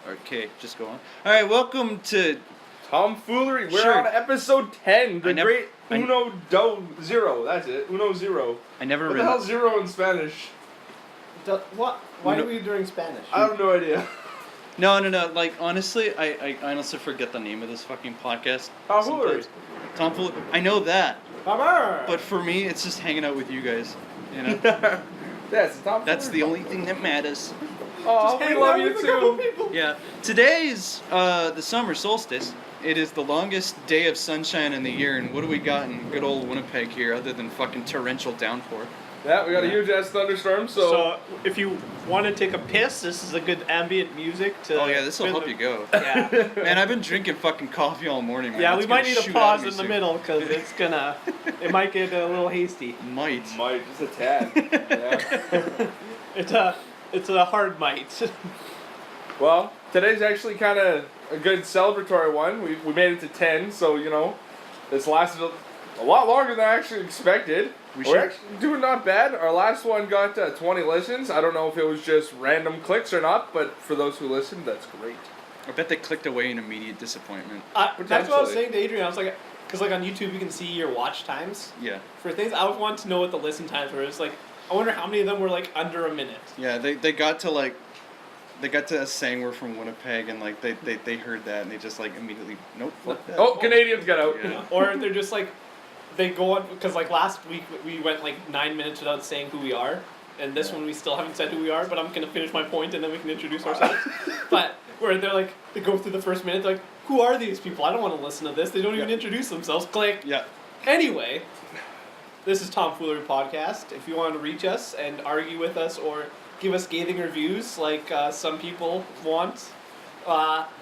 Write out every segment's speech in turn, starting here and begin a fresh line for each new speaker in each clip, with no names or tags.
Okay, just go on. All right, welcome to
Tomfoolery. We're
Sure.
on episode 10. The
never-
great Uno Do Zero. That's it. Uno Zero.
I never
What the
really.
hell's zero in Spanish?
What? Why
No.
are we doing Spanish?
I have no idea.
No. Like honestly, I honestly forget the name of this fucking podcast.
Tomfoolery.
sometimes. Tomfoolery. I know that,
Bummer!
but for me, it's just hanging out with you guys. You know,
Yes, Tomfoolery.
that's the only thing that matters.
Oh,
Just
we
hang
love
out
you
with a couple
too.
people.
Yeah. Today's the summer solstice. It is the longest day of sunshine in the year, and what do we got in good old Winnipeg here other than fucking torrential downpour?
Yeah, we got a
Yeah.
huge ass thunderstorm, so.
So, if you want to take a piss, this is a good ambient music to.
Oh yeah, this will help you go.
Yeah.
Man, I've been drinking fucking coffee all morning, man.
Yeah,
It's
we might
gonna
need a
shoot
pause
out of me
in the
soon.
middle because it's gonna. It might get a little hasty.
Might.
Might, just a tad. Yeah.
It's a hard might.
Well, today's actually kind of a good celebratory one. We made it to 10, so, you know, this lasted a lot longer than I actually expected. We're actually doing not bad. Our last one got 20 listens. I don't know if it was just random clicks or not, but for those who listened, that's great.
I bet they clicked away in immediate disappointment.
That's what I was saying to Adrien. I was like, because like on YouTube you can see your watch times
Yeah.
for things. I would want to know what the listen times were. It's like I wonder how many of them were like under a minute.
Yeah, they got to us saying we're from Winnipeg, and like they heard that and they just like immediately nope, fuck that.
Oh, Canadians got out.
Yeah.
Or they're just like, they go on, because like last week we went like 9 minutes without saying who we are, and this one we still haven't said who we are, but I'm gonna finish my point and then we can introduce ourselves. But where they're like, they go through the first minute, they're like, who are these people? I don't want to listen to this. They don't even introduce themselves. Click.
Yeah.
Anyway, this is Tomfoolery Podcast. If you want to reach us and argue with us or give us scathing reviews like some people want,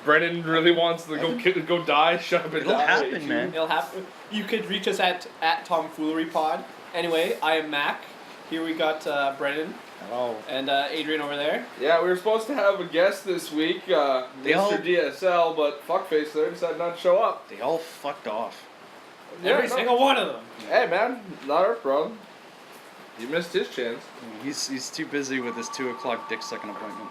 Brennan really wants to go die, shut up and
It'll
die.
happen, man.
it'll happen. You could reach us at Tomfoolery Pod. Anyway, I am Mac. Here we got Brennan
Hello.
and Adrien over there.
Yeah, we were supposed to have a guest this week, Mr. DSL, but fuckface there decided not to show up.
They all fucked off.
Every
no.
single one of them.
Hey man, not our problem. You missed his chance.
He's too busy with his 2:00 dick sucking appointment.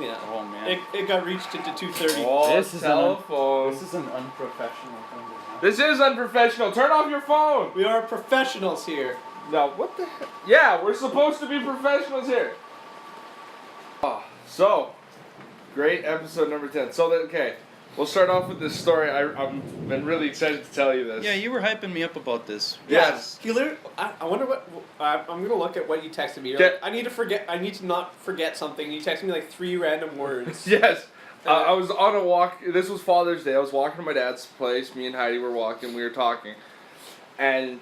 Yeah.
Oh man.
It got reached into 2:30.
Oh,
This is
telephone.
is an unprofessional thing.
This is unprofessional. Turn off your phone.
We are professionals here.
No, what the heck? Yeah, we're supposed to be professionals here. Oh, so, great episode number 10. So, okay, we'll start off with this story. I've been really excited to tell you this.
Yeah, you were hyping me up about this.
Yes.
He literally, I wonder what. I'm gonna look at what you texted me. You're
Okay.
like, I need to not forget something. You texted me like 3 random words.
Yes. I was on a walk. This was Father's Day. I was walking to my dad's place. Me and Heidi were walking. We were talking. And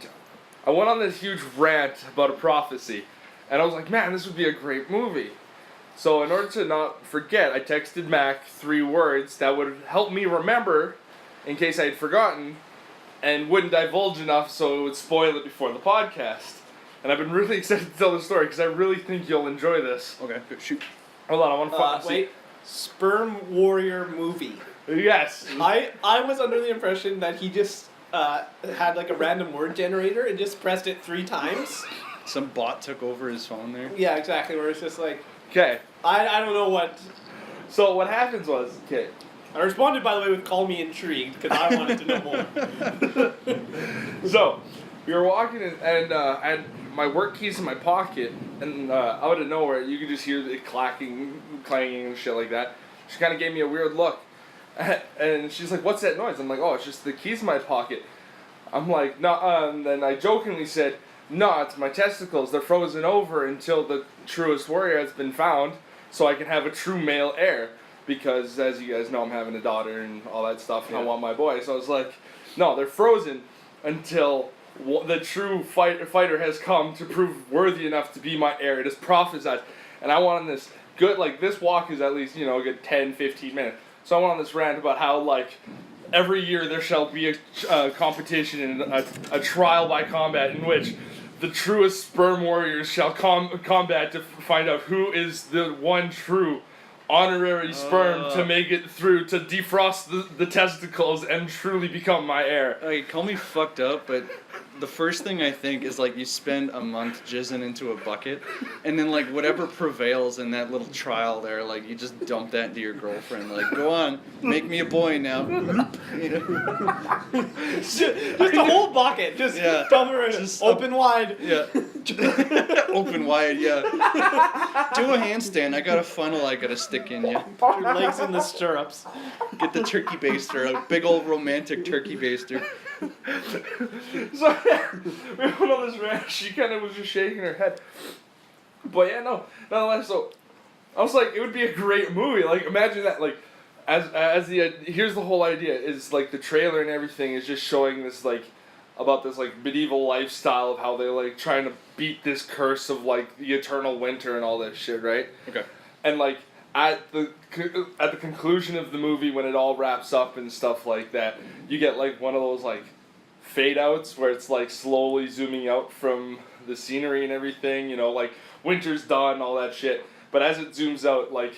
I went on this huge rant about a prophecy. And I was like, man, this would be a great movie. So in order to not forget, I texted Mac 3 words that would help me remember in case I had forgotten and wouldn't divulge enough so it would spoil it before the podcast. And I've been really excited to tell the story because I really think you'll enjoy this.
Okay, shoot.
Hold on, I want to find
Wait. Sperm Warrior movie.
Yes.
I was under the impression that he just had like a random word generator and just pressed it 3 times.
Some bot took over his phone there.
Yeah, exactly. Where it's just like,
Okay.
I don't know what.
So what happens was, okay.
I responded, by the way, with "call me intrigued" because I wanted to know more.
So we were walking and I had my work keys in my pocket, and out of nowhere you could just hear it clanging and shit like that. She kind of gave me a weird look, and she's like, "What's that noise?" I'm like, "Oh, it's just the keys in my pocket." I'm like, "No," and then I jokingly said, "No, it's my testicles. They're frozen over until the truest warrior has been found, so I can have a true male heir." Because, as you guys know, I'm having a daughter and all that stuff, and I want my boy. So I was like, "No, they're frozen until the true fighter has come to prove worthy enough to be my heir. It is prophesied." And I went on this good, like, this walk is at least, you know, a good 10, 15 minutes. So I went on this rant about how, like, every year there shall be a competition and a trial by combat in which the truest sperm warriors shall combat to find out who is the one true honorary sperm to make it through to defrost the testicles and truly become my heir.
Like, call me fucked up, but the first thing I think is like you spend a month jizzing into a bucket, and then like whatever prevails in that little trial there, like you just dump that into your girlfriend. Like, go on, make me a boy now. You know?
Just a whole bucket. Just dump her in.
Just
Open wide.
Yeah. Open wide, yeah. Do a handstand. I got a funnel I gotta stick in you.
Put your legs in the stirrups.
Get the turkey baster, a big old romantic turkey baster.
So yeah, we went on this rant. She kind of was just shaking her head. But yeah, no, nonetheless. So I was like, it would be a great movie. Like, imagine that. Like, as the here's the whole idea is like the trailer and everything is just showing this like about this like medieval lifestyle of how they're like trying to beat this curse of like the eternal winter and all that shit, right?
Okay.
And like at the conclusion of the movie when it all wraps up and stuff like that, you get like one of those like fade outs where it's like slowly zooming out from the scenery and everything, you know, like winter's done, all that shit. But as it zooms out, like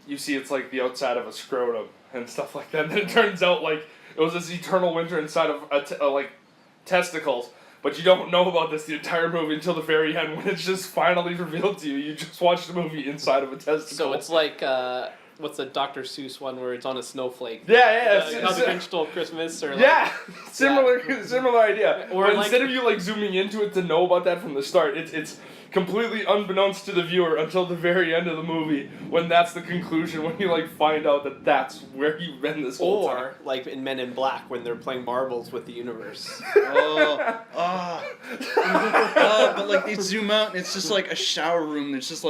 you see it's like the outside of a scrotum and stuff like that. And then it turns out like it was this eternal winter inside of like testicles. But you don't know about this the entire movie until the very end when it's just finally revealed to you. You just watched the movie inside of a testicle.
So it's like, what's the Dr. Seuss one where it's on a snowflake?
Yeah.
How the Grinch Stole Christmas? Or like,
yeah, similar idea.
Or
but
like,
instead of you like zooming into it to know about that from the start, it's completely unbeknownst to the viewer until the very end of the movie when that's the conclusion, when you like find out that that's where you've been this whole time.
or like in Men in Black when they're playing marbles with the universe.
But like they zoom out and it's just like a shower room. There's just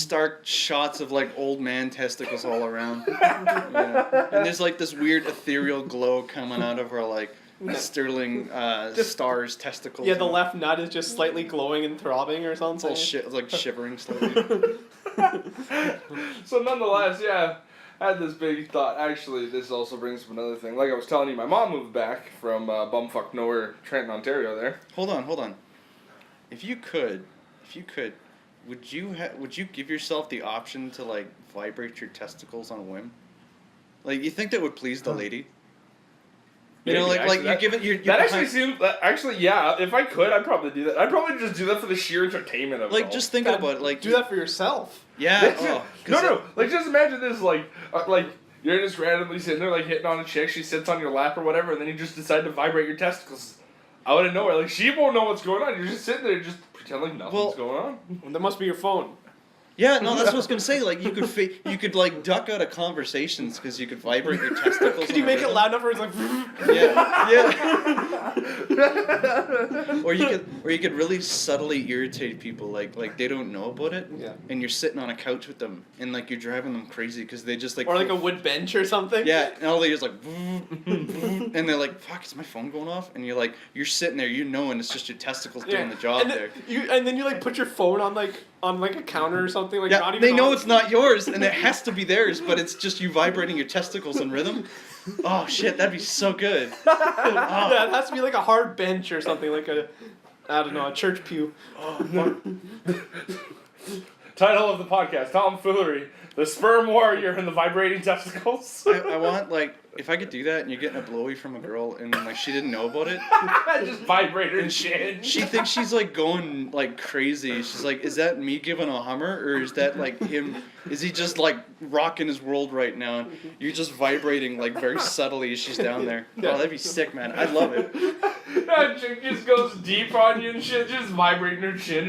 stark shots of like old man testicles all around. Yeah. And there's like this weird ethereal glow coming out of her like sterling star's testicles.
Yeah, the left nut is just slightly glowing and throbbing or
It's all
something.
like shivering slowly.
So nonetheless, yeah, I had this big thought. Actually, this also brings up another thing. Like I was telling you, my mom moved back from bumfuck nowhere, Trenton, Ontario. There.
Hold on. If you could, would you give yourself the option to like vibrate your testicles on a whim? Like, you think that would please the lady? You know,
Maybe,
like
actually,
you give it your
that actually seems actually yeah. If I could, I'd probably do that. I'd probably just do that for the sheer entertainment of it.
like
all.
just think about it. Like
Do that for yourself.
Yeah.
No. Like just imagine this. Like you're just randomly sitting there like hitting on a chick. She sits on your lap or whatever, and then you just decide to vibrate your testicles out of nowhere. Like she won't know what's going on. You're just sitting there, just pretend like nothing's going on.
Well, that must be your phone.
Yeah, no, that's what I was gonna say. Like you could like duck out of conversations because you could vibrate your testicles.
Could you make it loud enough where it's like?
Yeah. Or you could really subtly irritate people. Like they don't know about it.
Yeah.
And you're sitting on a couch with them, and like you're driving them crazy because they just like.
Or like a wood bench or something.
Yeah, and all they do is like, and they're like, "Fuck, is my phone going off?" And you're sitting there, and it's just your testicles doing the job
and then
there.
And then you like put your phone on like a counter or something. Like
Yeah,
not even
they know
on.
it's not yours, and it has to be theirs, but it's just you vibrating your testicles in rhythm. Oh shit, that'd be so good.
Yeah, it has to be like a hard bench or something, like a church pew.
Title of the podcast: Tomfoolery, the sperm warrior and the vibrating testicles.
I want like if I could do that, and you're getting a blowy from a girl, and like she didn't know about it.
Just vibrate her shit.
She thinks she's like going like crazy. She's like, is that me giving a Hummer, or is that like him? Is he just like rocking his world right now? And you're just vibrating like very subtly as she's down there. Oh, that'd be sick, man. I'd love it.
That chick just goes deep on you and shit, just vibrating her chin.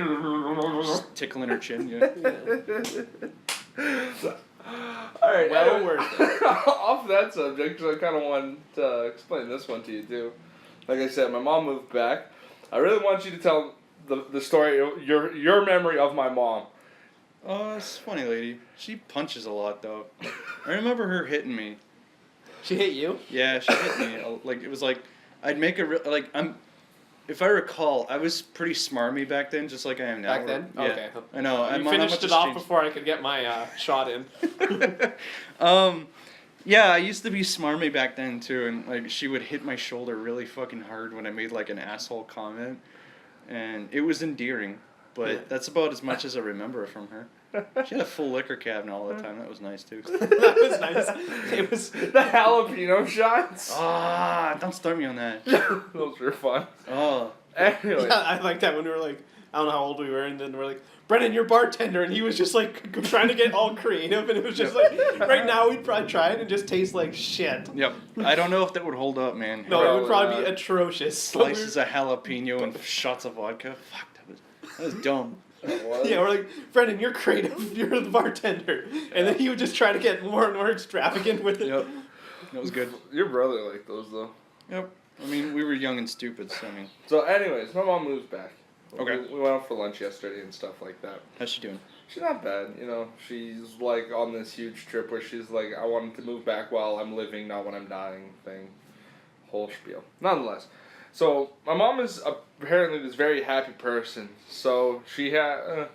Just tickling her chin. Yeah.
Alright,
Well worth it.
off that subject, I kind of want to explain this one to you too. Like I said, my mom moved back. I really want you to tell the story, your memory of my mom.
Oh, it's funny, lady. She punches a lot, though. I remember her hitting me.
She hit you?
Yeah, she hit me. Like it was like I'd make a if I recall, I was pretty smarmy back then, just like I am now.
Back then?
Yeah.
Okay.
I know.
You finished it off before I could get my shot in.
Yeah, I used to be smarmy back then too, and like she would hit my shoulder really fucking hard when I made like an asshole comment, and it was endearing, but that's about as much as I remember from her. She had a full liquor cabinet all the time. That was nice too.
That was nice. It was
The jalapeno shots.
Ah, don't start me on that.
Those were fun.
Oh,
Anyway.
Yeah, I like that when we were like, I don't know how old we were, and then we're like, Brennan, you're bartender, and he was just like trying to get all creative, and it was just like, right now we'd probably try it and just taste like shit.
yep. I don't know if that would hold up, man.
No, it would
Probably
probably be
not.
atrocious.
Slices of jalapeno and shots of vodka. Fuck, that was dumb.
Yeah, we're like, Brennan, you're creative, you're the bartender. And then he would just try to get more and more extravagant with it.
Yep. That was good.
Your brother liked those though.
Yep. I mean, we were young and stupid, so I mean.
So, anyways, my mom moves back.
Okay.
We went out for lunch yesterday and stuff like that.
How's she doing?
She's not bad, you know. She's like on this huge trip where she's like, I wanted to move back while I'm living, not when I'm dying thing. Whole spiel. Nonetheless. So, my mom is apparently this very happy person. So, she had.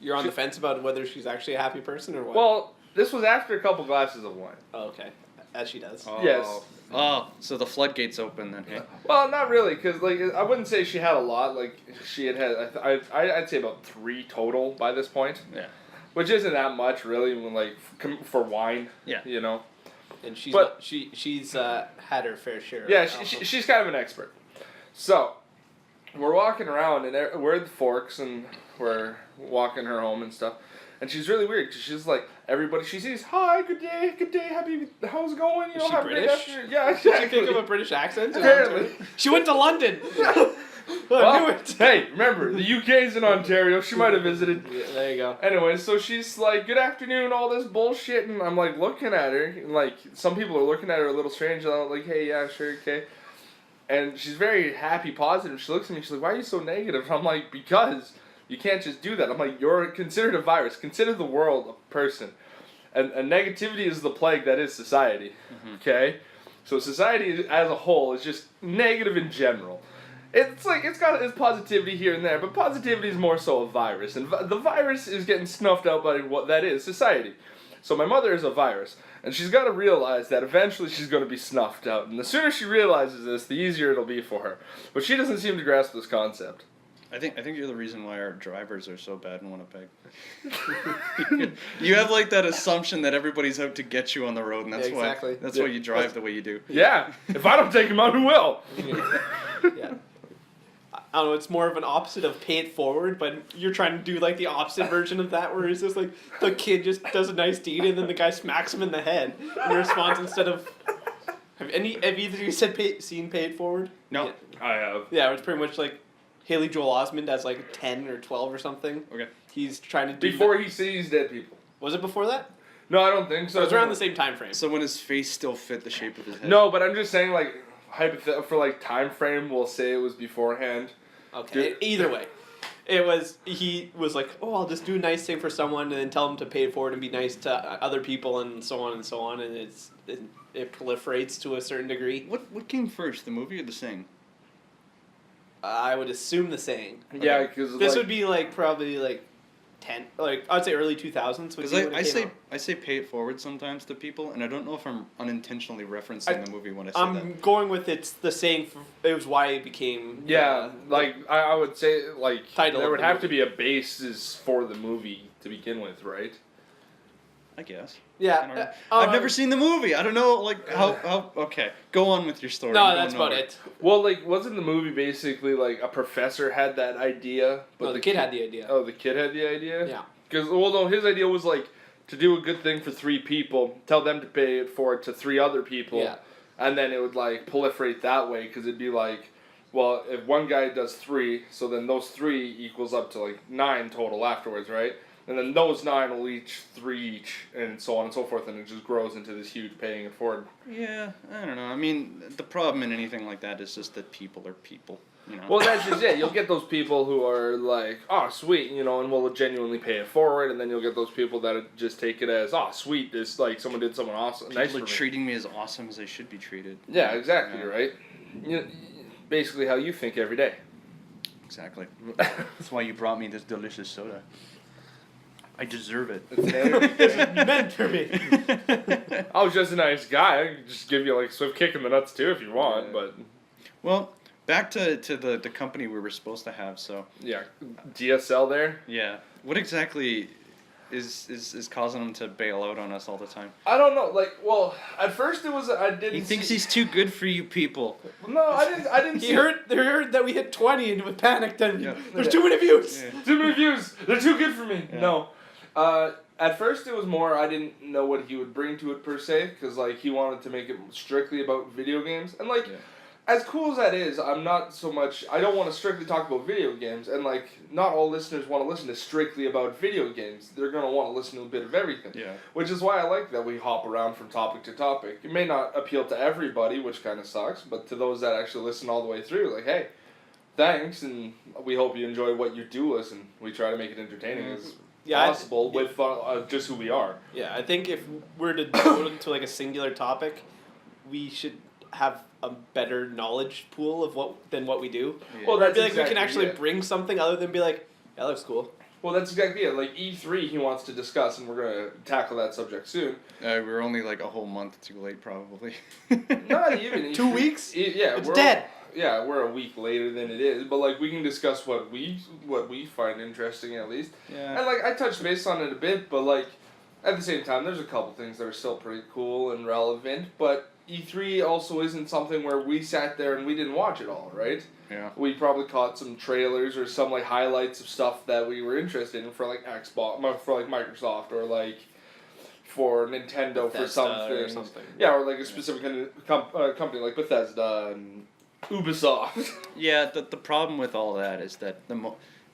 You're on the fence about whether she's actually a happy person or what?
Well, this was after a couple glasses of wine.
Oh, okay. As she does.
Oh.
Yes.
Oh, so the floodgates open then, hey?
Well, not really, because like I wouldn't say she had a lot. Like she had I'd say about 3 total by this point.
Yeah.
Which isn't that much really when like for wine.
Yeah.
You know.
And she's
But-
she's had her fair share.
Yeah,
of
she's kind of an expert. So, we're walking around and we're at the Forks and we're walking her home and stuff. And she's really weird because she's like, everybody she sees, hi, good day, happy, how's it going? You
Is
know,
she
have a great
British?
afternoon. Yeah,
Did you
exactly.
think of a British accent?
Apparently.
She went to London. I
Well,
knew it.
hey, remember, the UK's in Ontario. She might have visited.
Yeah, there you go.
Anyway, so she's like, good afternoon, all this bullshit, and I'm like looking at her, and like some people are looking at her a little strange, and I'm like, hey, yeah, sure, okay. And she's very happy, positive. She looks at me, she's like, why are you so negative? I'm like, because you can't just do that. I'm like, you're considered a virus. Consider the world a person. And negativity is the plague that is society, okay? So society as a whole is just negative in general. It's like, it's got its positivity here and there, but positivity is more so a virus. And the virus is getting snuffed out by what that is, society. So my mother is a virus, and she's got to realize that eventually she's going to be snuffed out. And the sooner she realizes this, the easier it'll be for her. But she doesn't seem to grasp this concept.
I think you're the reason why our drivers are so bad in Winnipeg. You have like that assumption that everybody's out to get you on the road, and that's
Yeah, exactly.
why you drive the way you do.
Yeah, if I don't take him out, who will?
Yeah. I don't know, it's more of an opposite of pay it forward, but you're trying to do like the opposite version of that, where it's just like the kid just does a nice deed and then the guy smacks him in the head. In response, instead of have either of you seen pay it forward?
No.
Yeah.
I have.
Yeah, it's pretty much like Haley Joel Osment as like 10 or 12 or something.
Okay.
He's trying to do
Before he sees dead people.
Was it before that?
No, I don't think so.
It was around the same time frame.
So when his face still fit the shape of his head.
No, but I'm just saying, like, for like time frame, we'll say it was beforehand.
Okay.
Dude.
Either way, he was like, oh, I'll just do a nice thing for someone and then tell them to pay it forward and be nice to other people and so on and so on, and it proliferates to a certain degree.
What came first, the movie or the saying?
I would assume the saying.
Yeah, because
This would be like probably like 10, like I'd say early 2000s.
Because I say pay it forward sometimes to people, and I don't know if I'm unintentionally referencing the movie when I say that.
I'm going with it's the saying. It was why it became.
like I would say, like
Title
there
of
would
the
have
movie.
to be a basis for the movie to begin with, right?
I guess.
Yeah.
I don't know. I've never seen the movie. I don't know, like, how... Okay, go on with your story.
No,
I'm
that's
going
about
nowhere.
it.
Well, like, wasn't the movie basically like a professor had that idea, but
No, the kid had the idea.
Oh, the kid had the idea.
Yeah.
Because no, his idea was like to do a good thing for 3 people, tell them to pay it forward to 3 other people,
Yeah.
and then it would like proliferate that way. Because it'd be like, well, if one guy does 3, so then those 3 equals up to like 9 total afterwards, right? And then those 9 will each 3 each, and so on and so forth, and it just grows into this huge paying it forward.
Yeah, I don't know. I mean, the problem in anything like that is just that people are people, you know?
Well, that's just it. You'll get those people who are like, oh, sweet, you know, and will genuinely pay it forward, and then you'll get those people that just take it as, oh, sweet, this, like, someone did someone awesome,
people
nice for
are
me.
treating me as awesome as they should be treated.
Yeah, exactly,
Yeah.
right? You basically how you think every day.
Exactly. That's why you brought me this delicious soda. I deserve it.
It's meant for me.
I was just a nice guy. I could just give you, like, a swift kick in the nuts, too, if you want, but...
Well, back to the company we were supposed to have, so...
Yeah, DSL there.
Yeah. What exactly is causing him to bail out on us all the time.
I don't know. Like, well, at first it was I didn't.
He thinks
see,
he's too good for you people.
No, I didn't.
He
see
heard that we hit 20 and was panicked and
Yeah.
there's too many views.
Yeah.
Too many views. They're too good for me.
Yeah.
No. At first it was more I didn't know what he would bring to it per se, because like he wanted to make it strictly about video games, and like.
Yeah.
As cool as that is, I'm not so much. I don't want to strictly talk about video games, and like, not all listeners want to listen to strictly about video games. They're gonna want to listen to a bit of everything.
Yeah.
Which is why I like that we hop around from topic to topic. It may not appeal to everybody, which kind of sucks, but to those that actually listen all the way through, like, hey, thanks, and we hope you enjoy what you do listen. We try to make it entertaining as possible with just who we are.
Yeah, I think if we're to go into like a singular topic, we should have a better knowledge pool of what we do.
Yeah.
Well,
I
that's
feel like we
exactly
can actually
it.
bring something other than be like, that looks cool.
Well, that's exactly it. Like E3, he wants to discuss, and we're gonna tackle that subject soon.
We're only like a whole month too late, probably.
Not even
2 weeks?
Yeah,
It's
we're
dead.
Yeah, we're a week later than it is, but like we can discuss what we find interesting at least.
Yeah.
And like I touched base on it a bit, but like at the same time, there's a couple things that are still pretty cool and relevant. But E3 also isn't something where we sat there and we didn't watch it all, right?
Yeah.
We probably caught some trailers or some like highlights of stuff that we were interested in for like Xbox, for like Microsoft, or like for Nintendo for
Bethesda or
something.
something.
Yeah, or like a specific company like Bethesda and Ubisoft.
Yeah, the problem with all that is that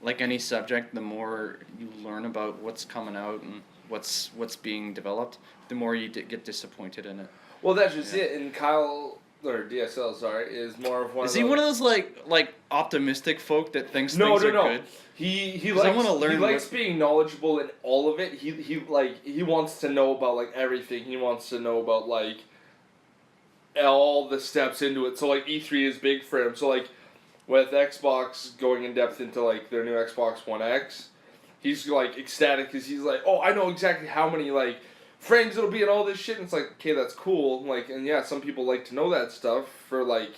like any subject, the more you learn about what's coming out and what's being developed, the more you get disappointed in it.
Well, that's just it. And Kyle, or DSL, sorry, is more of one.
Is
of
he
those,
one of those like optimistic folk that thinks
No,
things
no,
are
no.
good?
He
'Cause I
likes
wanna learn
he likes
what-
being knowledgeable in all of it. He wants to know about like everything. He wants to know about like all the steps into it. So like E3 is big for him. So like with Xbox going in depth into like their new Xbox One X, he's like ecstatic because he's like, oh, I know exactly how many like frames it'll be and all this shit. And it's like, okay, that's cool. Like, and yeah, some people like to know that stuff for like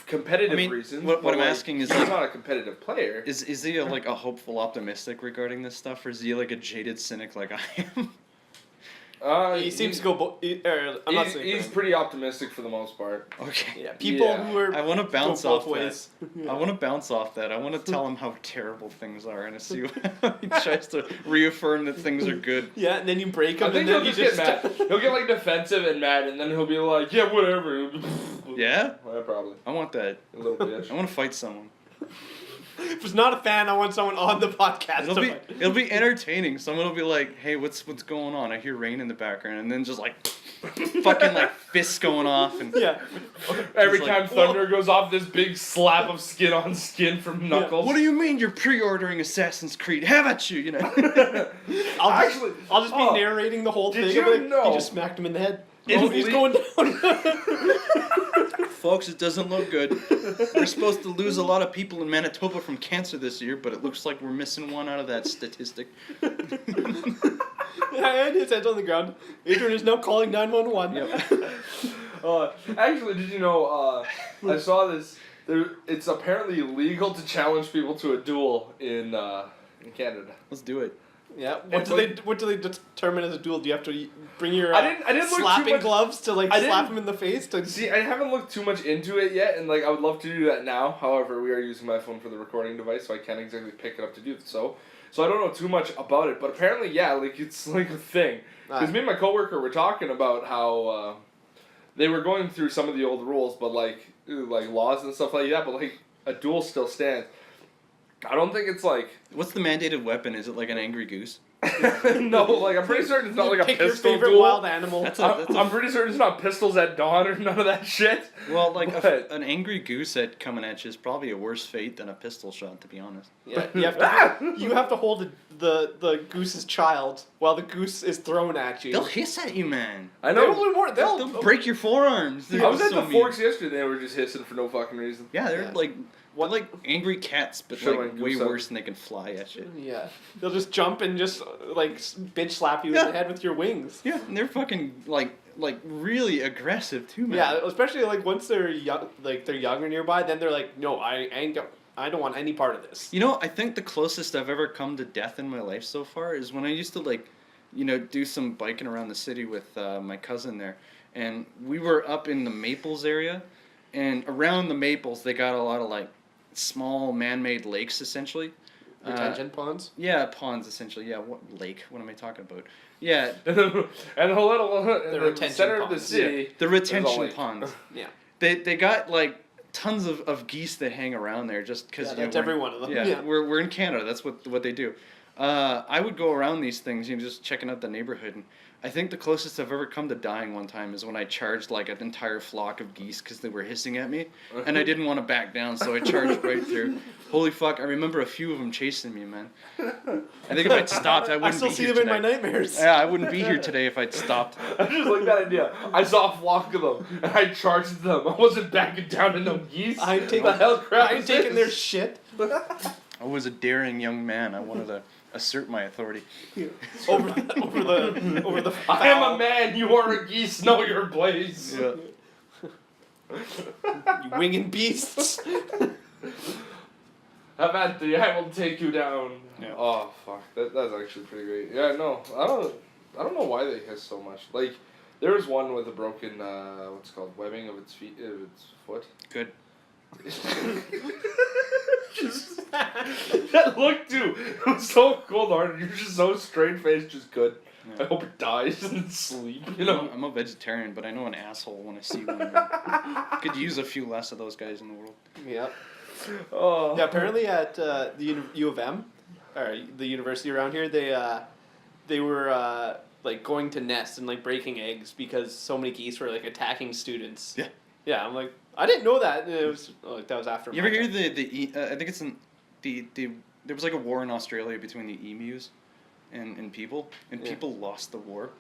competitive reasons.
What
but,
I'm
like,
asking is
he's
like,
not a competitive player.
is he like a hopeful optimistic regarding this stuff, or is he like a jaded cynic like I am?
He seems to go. I'm not saying
he's
for him.
pretty optimistic for the most part.
Okay.
Yeah, people
Yeah.
who are.
I want to bounce
go
off
both ways.
that. I want to bounce off that. I want to tell him how terrible things are and to see how he tries to reaffirm that things are good.
Yeah, and then you break him,
I think
and then
he'll
you
just get mad. He'll get like defensive and mad, and then he'll be like, "Yeah, whatever."
Yeah?
Yeah, probably
I want that.
a little bitch.
I want to fight someone.
If it's not a fan, I want someone on the podcast.
It'll be entertaining. Someone will be like, "Hey, what's going on? I hear rain in the background," and then just like fucking like fists going off and
Yeah.
Every
He's
time
like,
thunder goes off, this big slap of skin on skin from Knuckles.
What do you mean you're pre-ordering Assassin's Creed? Have at you, you know?
I'll just be narrating the whole
did
thing.
you
I'll be like,
know-
he just smacked him in the head.
It's
Oh, he's
le-
going down.
Folks, it doesn't look good. We're supposed to lose a lot of people in Manitoba from cancer this year, but it looks like we're missing one out of that statistic.
And his head's on the ground. Adrien is now calling 911.
Yep.
Actually, did you know? I saw this. It's apparently illegal to challenge people to a duel in Canada.
Let's do it.
Yeah.
And
What do they determine as a duel? Do you have to bring your
I didn't look too
slapping
much-
gloves to like
I
slap
didn't-
him in the face? To
See, I haven't looked too much into it yet, and like I would love to do that now. However, we are using my phone for the recording device, so I can't exactly pick it up to do so. So I don't know too much about it, but apparently, yeah, like it's like a thing. Because me and my coworker were talking about how they were going through some of the old rules, but like laws and stuff like that. But like a duel still stands. I don't think it's like
What's the mandated weapon? Is it like an angry goose?
no, like I'm pretty certain it's not like a
pick your
pistol
favorite
duel.
wild animal.
I'm pretty certain it's not pistols at dawn or none of that shit.
Well, like
But-
an angry goose at coming at you is probably a worse fate than a pistol shot, to be honest.
Yeah, you have to hold the goose's child while the goose is thrown at you.
They'll hiss at you, man.
I
They'll
know.
do more.
They'll break your forearms. They're
I was at
so
the
mean.
Forks yesterday. They were just hissing for no fucking reason.
Yeah, they're
Yeah.
like angry cats, but
Showing
like way
goose up.
worse than they can fly at you.
Yeah, they'll just jump and just like bitch slap you in the head with your wings.
Yeah, and they're fucking like really aggressive too, man.
Yeah, especially like once they're young, like they're younger nearby, then they're like, no, I I don't want any part of this.
You know, I think the closest I've ever come to death in my life so far is when I used to, like, you know, do some biking around the city with my cousin there. And we were up in the Maples area. And around the Maples, they got a lot of, like, small man-made lakes, essentially.
Retention ponds?
Yeah, ponds, essentially. Yeah, what lake? What am I talking about? Yeah.
And a little
The
in the
retention
center of the
ponds.
city.
Yeah, the
there's all
retention
lake.
ponds.
Yeah.
They got, like, tons of geese that hang around there just because...
Yeah, that's every one of them.
Yeah,
Yeah.
we're in Canada. That's what they do. I would go around these things, you know, just checking out the neighborhood. And I think the closest I've ever come to dying one time is when I charged like an entire flock of geese because they were hissing at me, and I didn't want to back down, so I charged right through. Holy fuck! I remember a few of them chasing me, man. I think if I'd stopped, I wouldn't
I still
be
see
here
them
today.
in my nightmares.
Yeah, I wouldn't be here today if I'd stopped.
I just like that idea. I saw a flock of them, and I charged them. I wasn't backing down to no geese.
I ain't taking,
the hell crap
I ain't
is
taking
this?
their shit.
I was a daring young man. I wanted to assert my authority.
over the.
I am a man. You are a geese. Know your place.
Yeah.
You winged beasts.
Have at thee. I will take you down.
Yeah.
Oh fuck. That's actually pretty great. Yeah. No. I don't know why they hiss so much. Like, there was one with a broken what's it called, webbing of its feet, of its foot.
Good.
Just that look, dude. It was so cold-hearted. You're just so straight-faced, just good.
Yeah.
I hope it dies in sleep. You know.
I'm a vegetarian, but I know an asshole when I see one. Could use a few less of those guys in the world.
Yep.
Oh.
Yeah, apparently at the U of M, or the university around here, they were like going to nest and like breaking eggs because so many geese were like attacking students.
Yeah.
Yeah, I'm like, I didn't know that. And it was that was after.
You
my
ever hear
time.
I think it's in the there was like a war in Australia between the emus and people, and
Yeah.
people lost the war.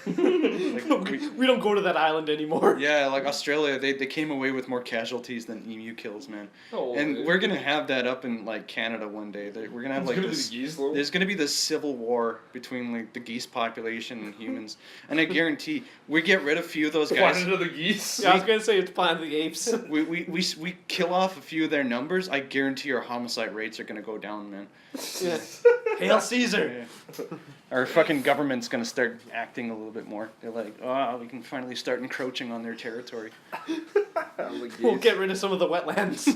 We don't go to that island anymore.
Yeah, like Australia, they came away with more casualties than emu kills, man.
Oh,
And
dude.
we're gonna have that up in like Canada one day. We're gonna have
It's
like
gonna be
this.
the geese, though.
There's gonna be this civil war between like the geese population and humans, and I guarantee we get rid of a few of those guys.
Planet of the geese.
Yeah, I was gonna say it's Planet of the Apes.
We kill off a few of their numbers. I guarantee our homicide rates are gonna go down, man.
Yeah. Hail Caesar.
Our fucking government's gonna start acting a little bit more. They're like, oh, we can finally start encroaching on their territory.
We'll get rid of some of the wetlands.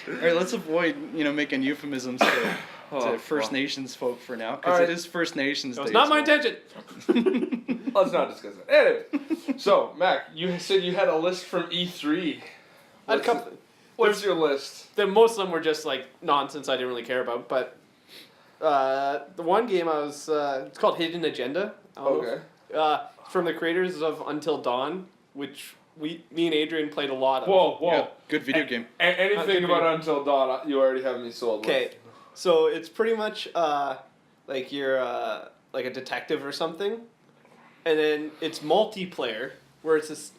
All right, let's avoid making euphemisms to First Nations folk for now, because
Alright.
it is First Nations
That
Day.
was not my
so-
intention.
Let's not discuss that. Anyway, so Mac, you said you had a list from E3.
I had a couple.
What's your list?
Most of them were just like nonsense I didn't really care about, but the one game I was it's called Hidden Agenda. I don't know.
Okay.
From the creators of Until Dawn, which me and Adrien played a lot of.
Whoa.
Yeah, good video game.
Anything
good
about
video.
Until Dawn, you already have me sold. with.
Okay, so it's pretty much like you're like a detective or something, and then it's multiplayer where it's this,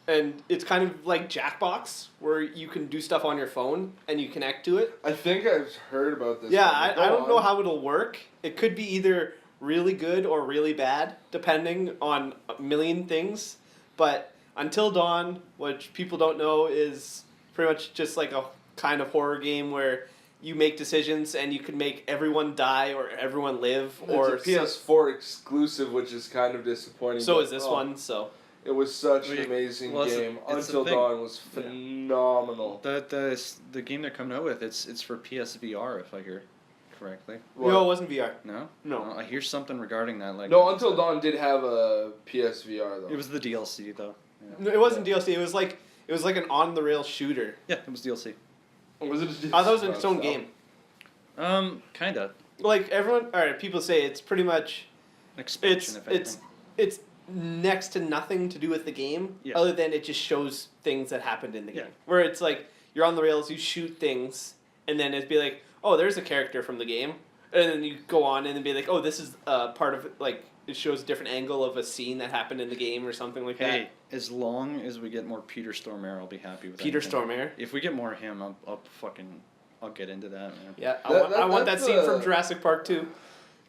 and it's kind of like Jackbox where you can do stuff on your phone and you connect to it.
I think I've heard about this.
Yeah,
one,
I
but go
don't know
on.
how it'll work. It could be either really good or really bad, depending on a million things. But Until Dawn, which people don't know, is pretty much just like a kind of horror game where you make decisions and you can make everyone die or everyone live. Or
It's a PS4 exclusive, which is kind of disappointing.
so
but,
is this
oh,
one. So
It was such
Well,
an amazing
well, it's
game.
the
Until
thing.
Dawn was
Yeah.
phenomenal.
The game they're coming out with, it's for PSVR, if I hear correctly.
no, it wasn't VR.
No?
No.
I hear something regarding that. Like
No, Until Dawn did have a PSVR though.
It was the DLC though. Yeah,
No, it wasn't DLC. It was like an on the rail shooter.
yeah, it was DLC.
Was it?
I thought it was its own game.
Kinda.
Like everyone, all right. People say it's pretty much.
An expansion, if
It's
anything.
next to nothing to do with the game,
Yeah.
other than it just shows things that happened in the
Yeah.
game. Where it's like you're on the rails, you shoot things, and then it'd be like, oh, there's a character from the game, and then you go on and then be like, oh, this is part of it, like it shows a different angle of a scene that happened in the game or something like
Hey, as long as we get more Peter Stormare, I'll be happy with
that. Peter
anything.
Stormare.
If we get more of him, I'll get into that, man.
Yeah, I
That-
want that
that's
scene from
a-
Jurassic Park 2.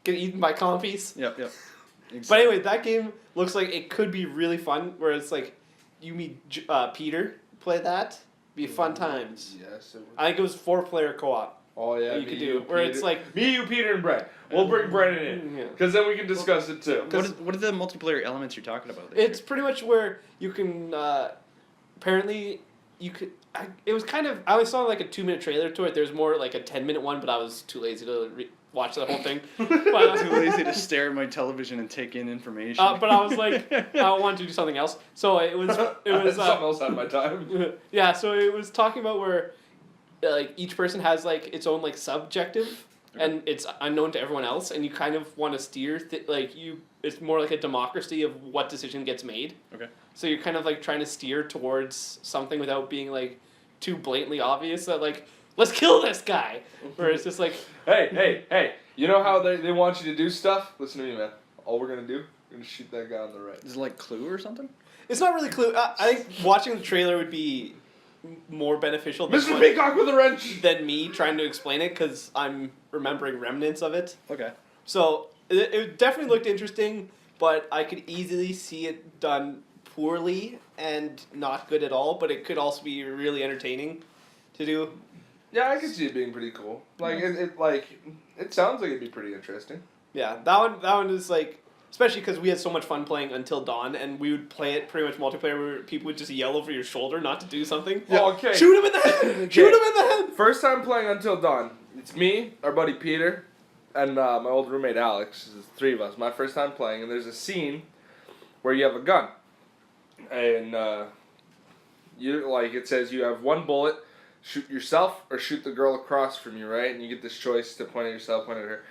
Get eaten by compies.
Yep.
But anyway, that game looks like it could be really fun. Where it's like you meet Peter play that, Be fun times.
Yes.
I think it was 4-player co-op.
Oh yeah,
you could do where it's like
me, you, Peter, and Brett. We'll bring Brennan in because then we can discuss it too.
What are the multiplayer elements you're talking about?
It's pretty much where you can. Apparently, you could. It was kind of. I only saw like a 2-minute trailer to it. There's more like a 10-minute one, but I was too lazy to watch the whole thing.
Too lazy to stare at my television and take in information.
But I was like, I wanted to do something else. So it was.
Something else had my time.
Yeah, so it was talking about where, like each person has like its own like subjective, and it's unknown to everyone else, and you kind of want to steer It's more like a democracy of what decision gets made.
Okay.
So you're kind of like trying to steer towards something without being like too blatantly obvious that like, let's kill this guy. Where it's just like,
hey, you know how they want you to do stuff? Listen to me, man. All we're gonna do, we're gonna shoot that guy on the right.
Is it like Clue or something?
it's not really Clue. I think watching the trailer would be more beneficial than,
Mr. Peacock with a wrench!
than me trying to explain it because I'm remembering remnants of it.
Okay.
So it definitely looked interesting, but I could easily see it done poorly and not good at all, but it could also be really entertaining to do.
Yeah, I could see it being pretty cool. Like it sounds like it'd be pretty interesting.
Yeah, that one is like, especially because we had so much fun playing Until Dawn, and we would play it pretty much multiplayer where people would just yell over your shoulder not to do something.
Yeah. Okay.
Shoot him in the head! Shoot him in the head!
First time playing Until Dawn. It's me, our buddy Peter, and my old roommate Alex. There's 3 of us. My first time playing, and there's a scene where you have a gun, and it says you have 1 bullet. Shoot yourself or shoot the girl across from you, right? And you get this choice to point at yourself, point at her,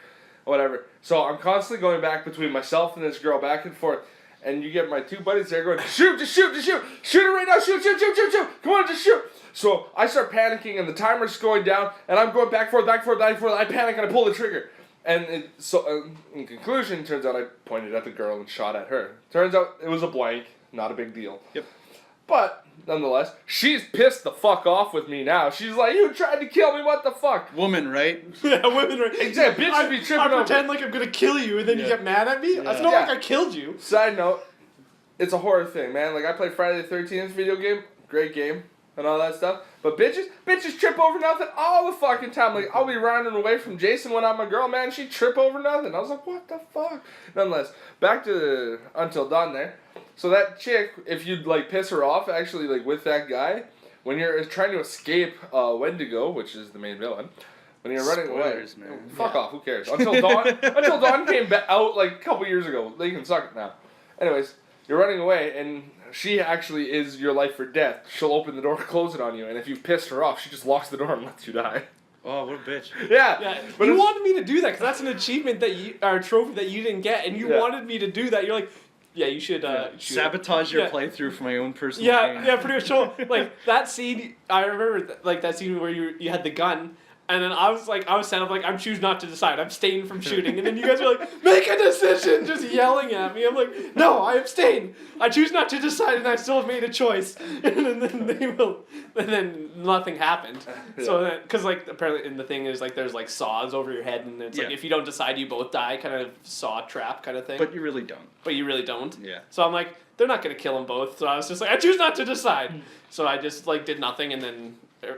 whatever. So I'm constantly going back between myself and this girl, back and forth. And you get my 2 buddies there going, shoot, just shoot, just shoot. Shoot it right now, shoot. Come on, just shoot. So I start panicking and the timer's going down and I'm going back and forth. I panic and I pull the trigger. And in conclusion, turns out I pointed at the girl and shot at her. Turns out it was a blank, not a big deal.
Yep.
But, nonetheless, she's pissed the fuck off with me now. She's like, you tried to kill me, what the fuck?
Woman, right?
Yeah, women are...
Exactly, bitch should be tripping over.
I pretend like I'm gonna kill you, and then you get mad at me?
Yeah.
It's not like I killed you.
Side note, it's a horror thing, man. Like, I played Friday the 13th video game, great game, and all that stuff. But bitches trip over nothing all the fucking time. Like, I'll be running away from Jason when I'm a girl, man, she'd trip over nothing. I was like, what the fuck? Nonetheless, back to Until Dawn there. So that chick, if you'd like piss her off, actually like with that guy, when you're trying to escape Wendigo, which is the main villain, when you're running away,
man.
fuck off, who cares? Until Dawn came out like a couple years ago. They can suck it now. Anyways, you're running away, and she actually is your life or death. She'll open the door, close it on you, and if you've pissed her off, she just locks the door and lets you die.
Oh, what a bitch.
Yeah.
But you wanted me to do that because that's an achievement or a trophy that you didn't get, and you wanted me to do that. You're like, yeah, you should
sabotage your playthrough for my own personal gain.
Yeah, pretty much. So, like that scene, I remember like that scene where you had the gun. And then I was set up like, I'm choose not to decide. I'm staying from shooting. And then you guys were like, make a decision, just yelling at me. I'm like, no, I abstain. I choose not to decide, and I still have made a choice. And then nothing happened.
Yeah.
So then, because like apparently, and the thing is like, there's like saws over your head, and it's like if you don't decide, you both die, kind of saw trap kind of thing.
But you really don't.
Yeah. So I'm like, they're not gonna kill them both. So I was just like, I choose not to decide. So I just like did nothing, and then.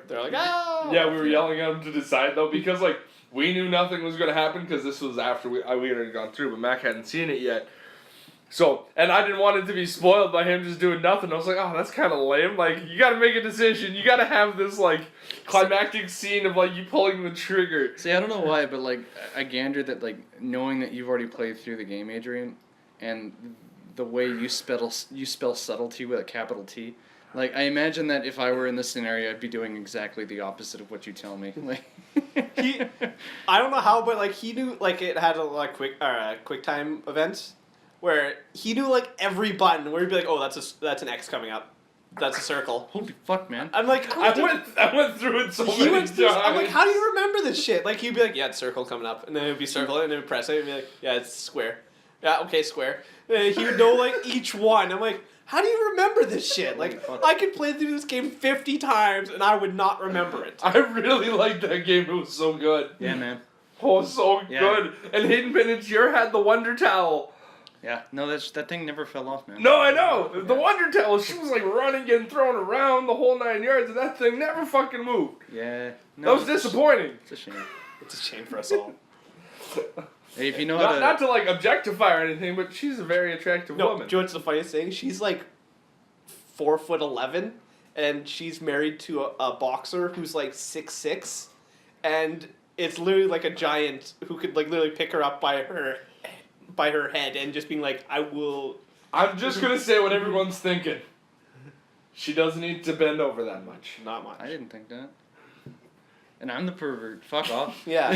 They're like, ah!
Yeah, we were yelling at him to decide, though, because, like, we knew nothing was going to happen, because this was after we had already gone through, but Mac hadn't seen it yet. So, and I didn't want it to be spoiled by him just doing nothing. I was like, oh, that's kind of lame. Like, you got to make a decision. You got to have this, like, climactic scene of, like, you pulling the trigger.
See, I don't know why, but, like, I gander that, like, knowing that you've already played through the game, Adrien, and the way you spell subtlety with a capital T. Like, I imagine that if I were in this scenario, I'd be doing exactly the opposite of what you tell me. Like,
I don't know how, but like he knew, like it had a lot of quick time events where he knew like every button. Where he'd be like, oh, that's an X coming up, that's a circle.
Holy fuck, man!
I'm like,
I went through it so many times.
I'm like, how do you remember this shit? Like he'd be like, yeah, it's circle coming up, and then it'd be circle, and then he'd press it, and be like, yeah, it's square. Yeah, okay, square. And he would know like each one. I'm like. How do you remember this shit? Like, I could play through this game 50 times and I would not remember it.
I really liked that game. It was so good.
Yeah, man.
Oh, so good. And Hidden Miniature had the Wonder Towel.
Yeah, no, that thing never fell off, man.
No, I know. The Wonder Tale, she was like running, getting thrown around the whole 9 yards, and that thing never fucking moved.
Yeah.
That was disappointing.
It's a shame.
It's a shame for us all.
Hey, if you know how to...
Not to like objectify or anything, but she's a very attractive woman.
Do you know what's the funniest thing? She's like 4'11", and she's married to a boxer who's like 6'6", and it's literally like a giant who could like literally pick her up by her head and just being like, I will...
I'm just gonna say what everyone's thinking. She doesn't need to bend over that much.
Not much.
I didn't think that. And I'm the pervert. Fuck off.
Yeah.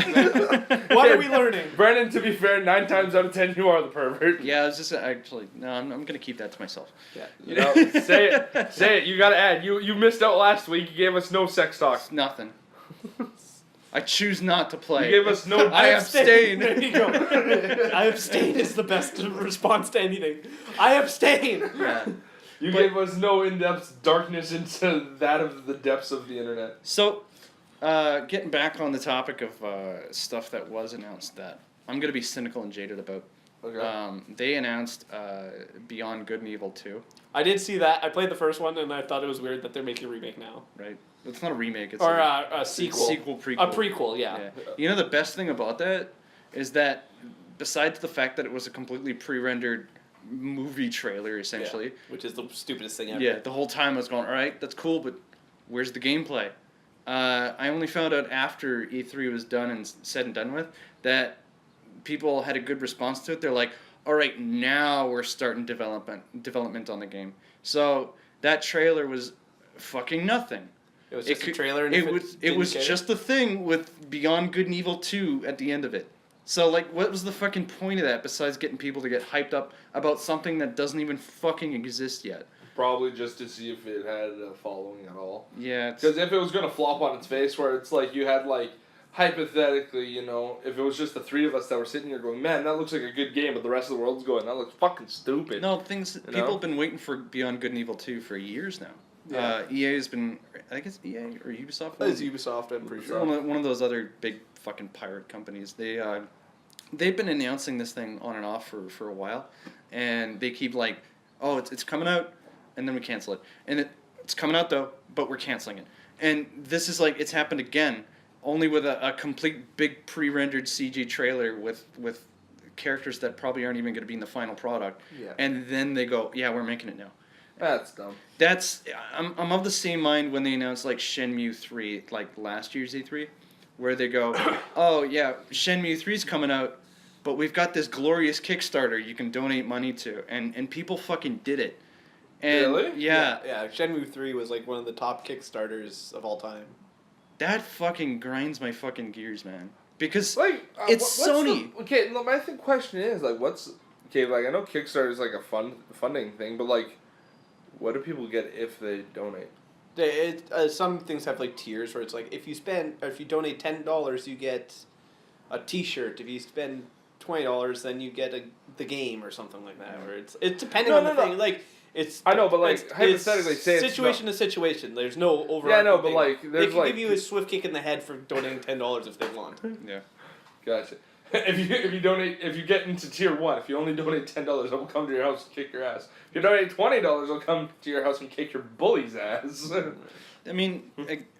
What are we learning?
Brennan, to be fair, 9 times out of 10, you are the pervert.
Yeah, I was just actually... No, I'm going to keep that to myself.
Yeah.
You know, say it. Say it. You gotta add. You missed out last week. You gave us no sex talk.
It's nothing. I choose not to play.
You gave us no...
I abstain.
There you go. I abstain is the best response to anything. I abstain.
Yeah.
You gave us no in-depth darkness into that of the depths of the internet.
So, getting back on the topic of stuff that was announced that I'm going to be cynical and jaded about.
Okay.
They announced Beyond Good and Evil 2.
I did see that. I played the first one, and I thought it was weird that they're making a remake now.
Right. It's not a remake. It's
Or
a
a sequel.
Sequel, prequel.
A prequel, yeah.
You know the best thing about that is that besides the fact that it was a completely pre-rendered movie trailer, essentially.
Yeah, which is the stupidest thing ever.
Yeah, the whole time I was going, all right, that's cool, but where's the gameplay? I only found out after E3 was done and said and done with that people had a good response to it. They're like, all right, now we're starting development on the game. So that trailer was fucking nothing.
It was just a trailer, and
it was just the thing with Beyond Good and Evil 2 at the end of it. So, like, what was the fucking point of that besides getting people to get hyped up about something that doesn't even fucking exist yet?
Probably just to see if it had a following at all.
Yeah.
Because if it was going to flop on its face, where it's like you had, like, hypothetically, you know, if it was just the 3 of us that were sitting here going, man, that looks like a good game, but the rest of the world's going, that looks fucking stupid.
No, people have been waiting for Beyond Good and Evil 2 for years now. Yeah. EA has been, I think it's EA or Ubisoft.
It's Ubisoft, I'm pretty sure.
One of those other big fucking pirate companies. They've been announcing this thing on and off for a while, and they keep like, oh, it's coming out, and then we cancel it, and it's coming out though, but we're canceling it, and this is like it's happened again, only with a complete big pre-rendered CG trailer with characters that probably aren't even going to be in the final product, and then they go, yeah, we're making it now.
That's dumb.
I'm of the same mind when they announced like Shenmue III, like last year's E3, where they go, oh yeah, Shenmue 3's coming out, but we've got this glorious Kickstarter you can donate money to, and people fucking did it. And
really?
Yeah.
Yeah, Shenmue 3 was like one of the top Kickstarters of all time.
That fucking grinds my fucking gears, man. Because
like,
it's Sony.
My question is, like, like, I know Kickstarter is like a funding thing, but like, what do people get if they donate?
Some things have like tiers where it's like if you donate $10, you get a T-shirt. If you spend $20, then you get the game or something like that. Or it's depending on the thing. Like it's.
I know, but like hypothetically, say it's
situation to situation. There's no overall.
Yeah, I know, but like
they can give you a swift kick in the head for donating $10 if they want.
Yeah.
Gotcha. If you get into tier 1, if you only donate $10, they'll come to your house and kick your ass. If you donate $20, they'll come to your house and kick your bully's ass.
I mean,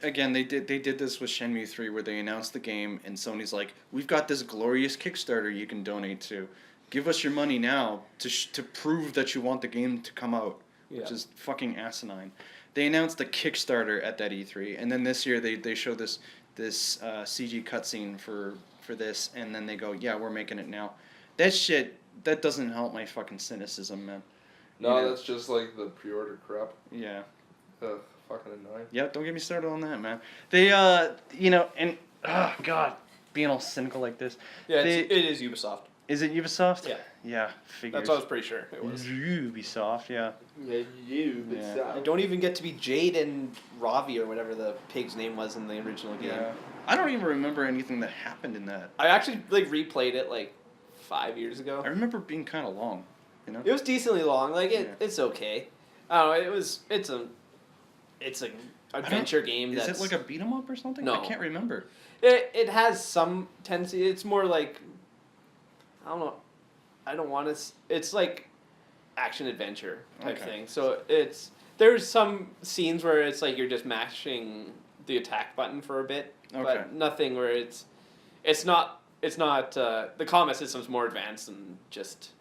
again, they did this with Shenmue 3 where they announced the game and Sony's like, we've got this glorious Kickstarter you can donate to. Give us your money now to prove that you want the game to come out, which is fucking asinine. They announced the Kickstarter at that E3, and then this year they show this CG cutscene for this, and then they go, yeah, we're making it now. That doesn't help my fucking cynicism, man.
No, that's just like the pre-order crap.
Yeah.
Ugh, fucking annoying.
Yeah, don't get me started on that, man. They, and, oh, God, being all cynical like this.
Yeah, it is Ubisoft.
Is it Ubisoft?
Yeah.
Yeah, figures.
That's what I was pretty sure it was.
Ubisoft, yeah.
Yeah, Ubisoft.
I don't even get to be Jade and Ravi or whatever the pig's name was in the original game.
Yeah. I don't even remember anything that happened in that.
I actually replayed it 5 years ago.
I remember it being kind of long, you know?
It was decently long. It's okay. I don't know. It's an adventure game.
Is it like a beat 'em up or something?
No.
I can't remember.
It has some tendency. It's more like, I don't know. I don't want to. It's like action adventure type
Okay.
thing. So there's some scenes where it's like you're just mashing the attack button for a bit,
Okay.
but nothing where it's not the combat system's more advanced than just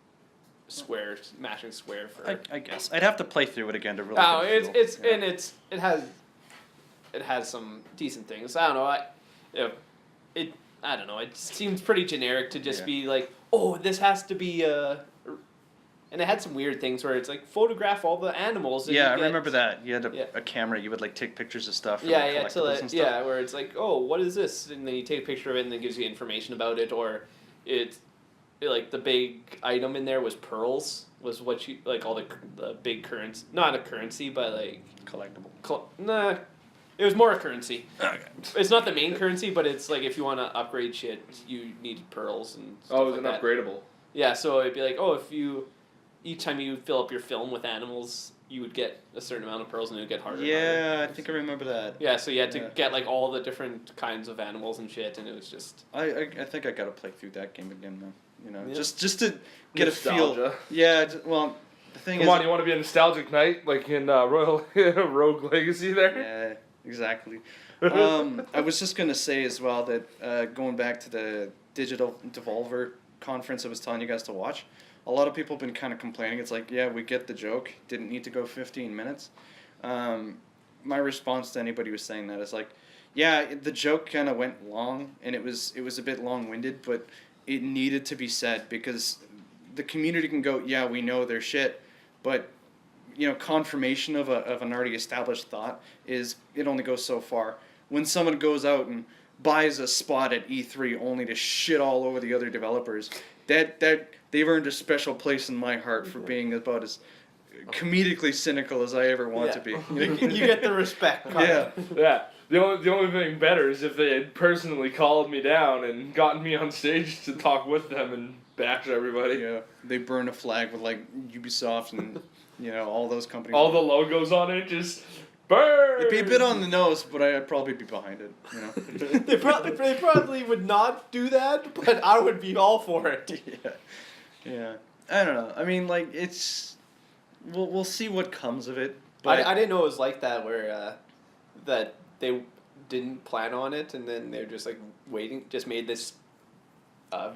mashing square for.
I guess I'd have to play through it again to really.
Oh,
get a feel.
and it has some decent things. I don't know. I don't know. It seems pretty generic to just be like, oh, this has to be and it had some weird things where it's like photograph all the animals. And
I remember that. You had
Yeah.
a camera. You would like take pictures of stuff.
Yeah,
and collectibles and stuff.
where it's like, oh, what is this? And then you take a picture of it, and then it gives you information about it, or like the big item in there was pearls. Was what you like all the big currency, not a currency, but like
Collectible.
Nah, it was more a currency.
Okay.
It's not the main currency, but it's like if you want to upgrade shit, you need pearls and stuff
Oh, it was
like
an
that.
upgradable.
Yeah, so it'd be like, oh, each time you fill up your film with animals, you would get a certain amount of pearls, and it would get harder. And harder.
Yeah, I think I remember that.
Yeah, so you had to get like all the different kinds of animals and shit, and it was just.
I think I gotta play through that game again though. You know,
Yeah.
just to get a feel.
Nostalgia.
Yeah. Well, the thing
Come
is.
on, you want to be a nostalgic knight like in Rogue Legacy there?
Yeah, exactly. I was just gonna say as well that going back to the Digital Devolver conference I was telling you guys to watch, a lot of people have been kind of complaining. It's like, yeah, we get the joke. Didn't need to go 15 minutes. My response to anybody who was saying that is like, yeah, the joke kind of went long, and it was a bit long-winded, but it needed to be said because the community can go, yeah, we know their shit, but confirmation of an already established thought is it only goes so far. When someone goes out and buys a spot at E3 only to shit all over the other developers, that they've earned a special place in my heart for being about as comedically cynical as I ever want to be.
You get the respect.
Yeah.
Yeah. The only thing better is if they had personally called me down and gotten me on stage to talk with them and bash everybody.
Yeah. They burn a flag with like Ubisoft and all those companies.
All the logos on it just burn.
It'd be a bit on the nose, but I'd probably be behind it.
They probably would not do that, but I would be all for it.
Yeah. I don't know. I mean, like it's. We'll see what comes of it. But
I didn't know it was like that, where that they didn't plan on it, and then they're just like waiting. Just made this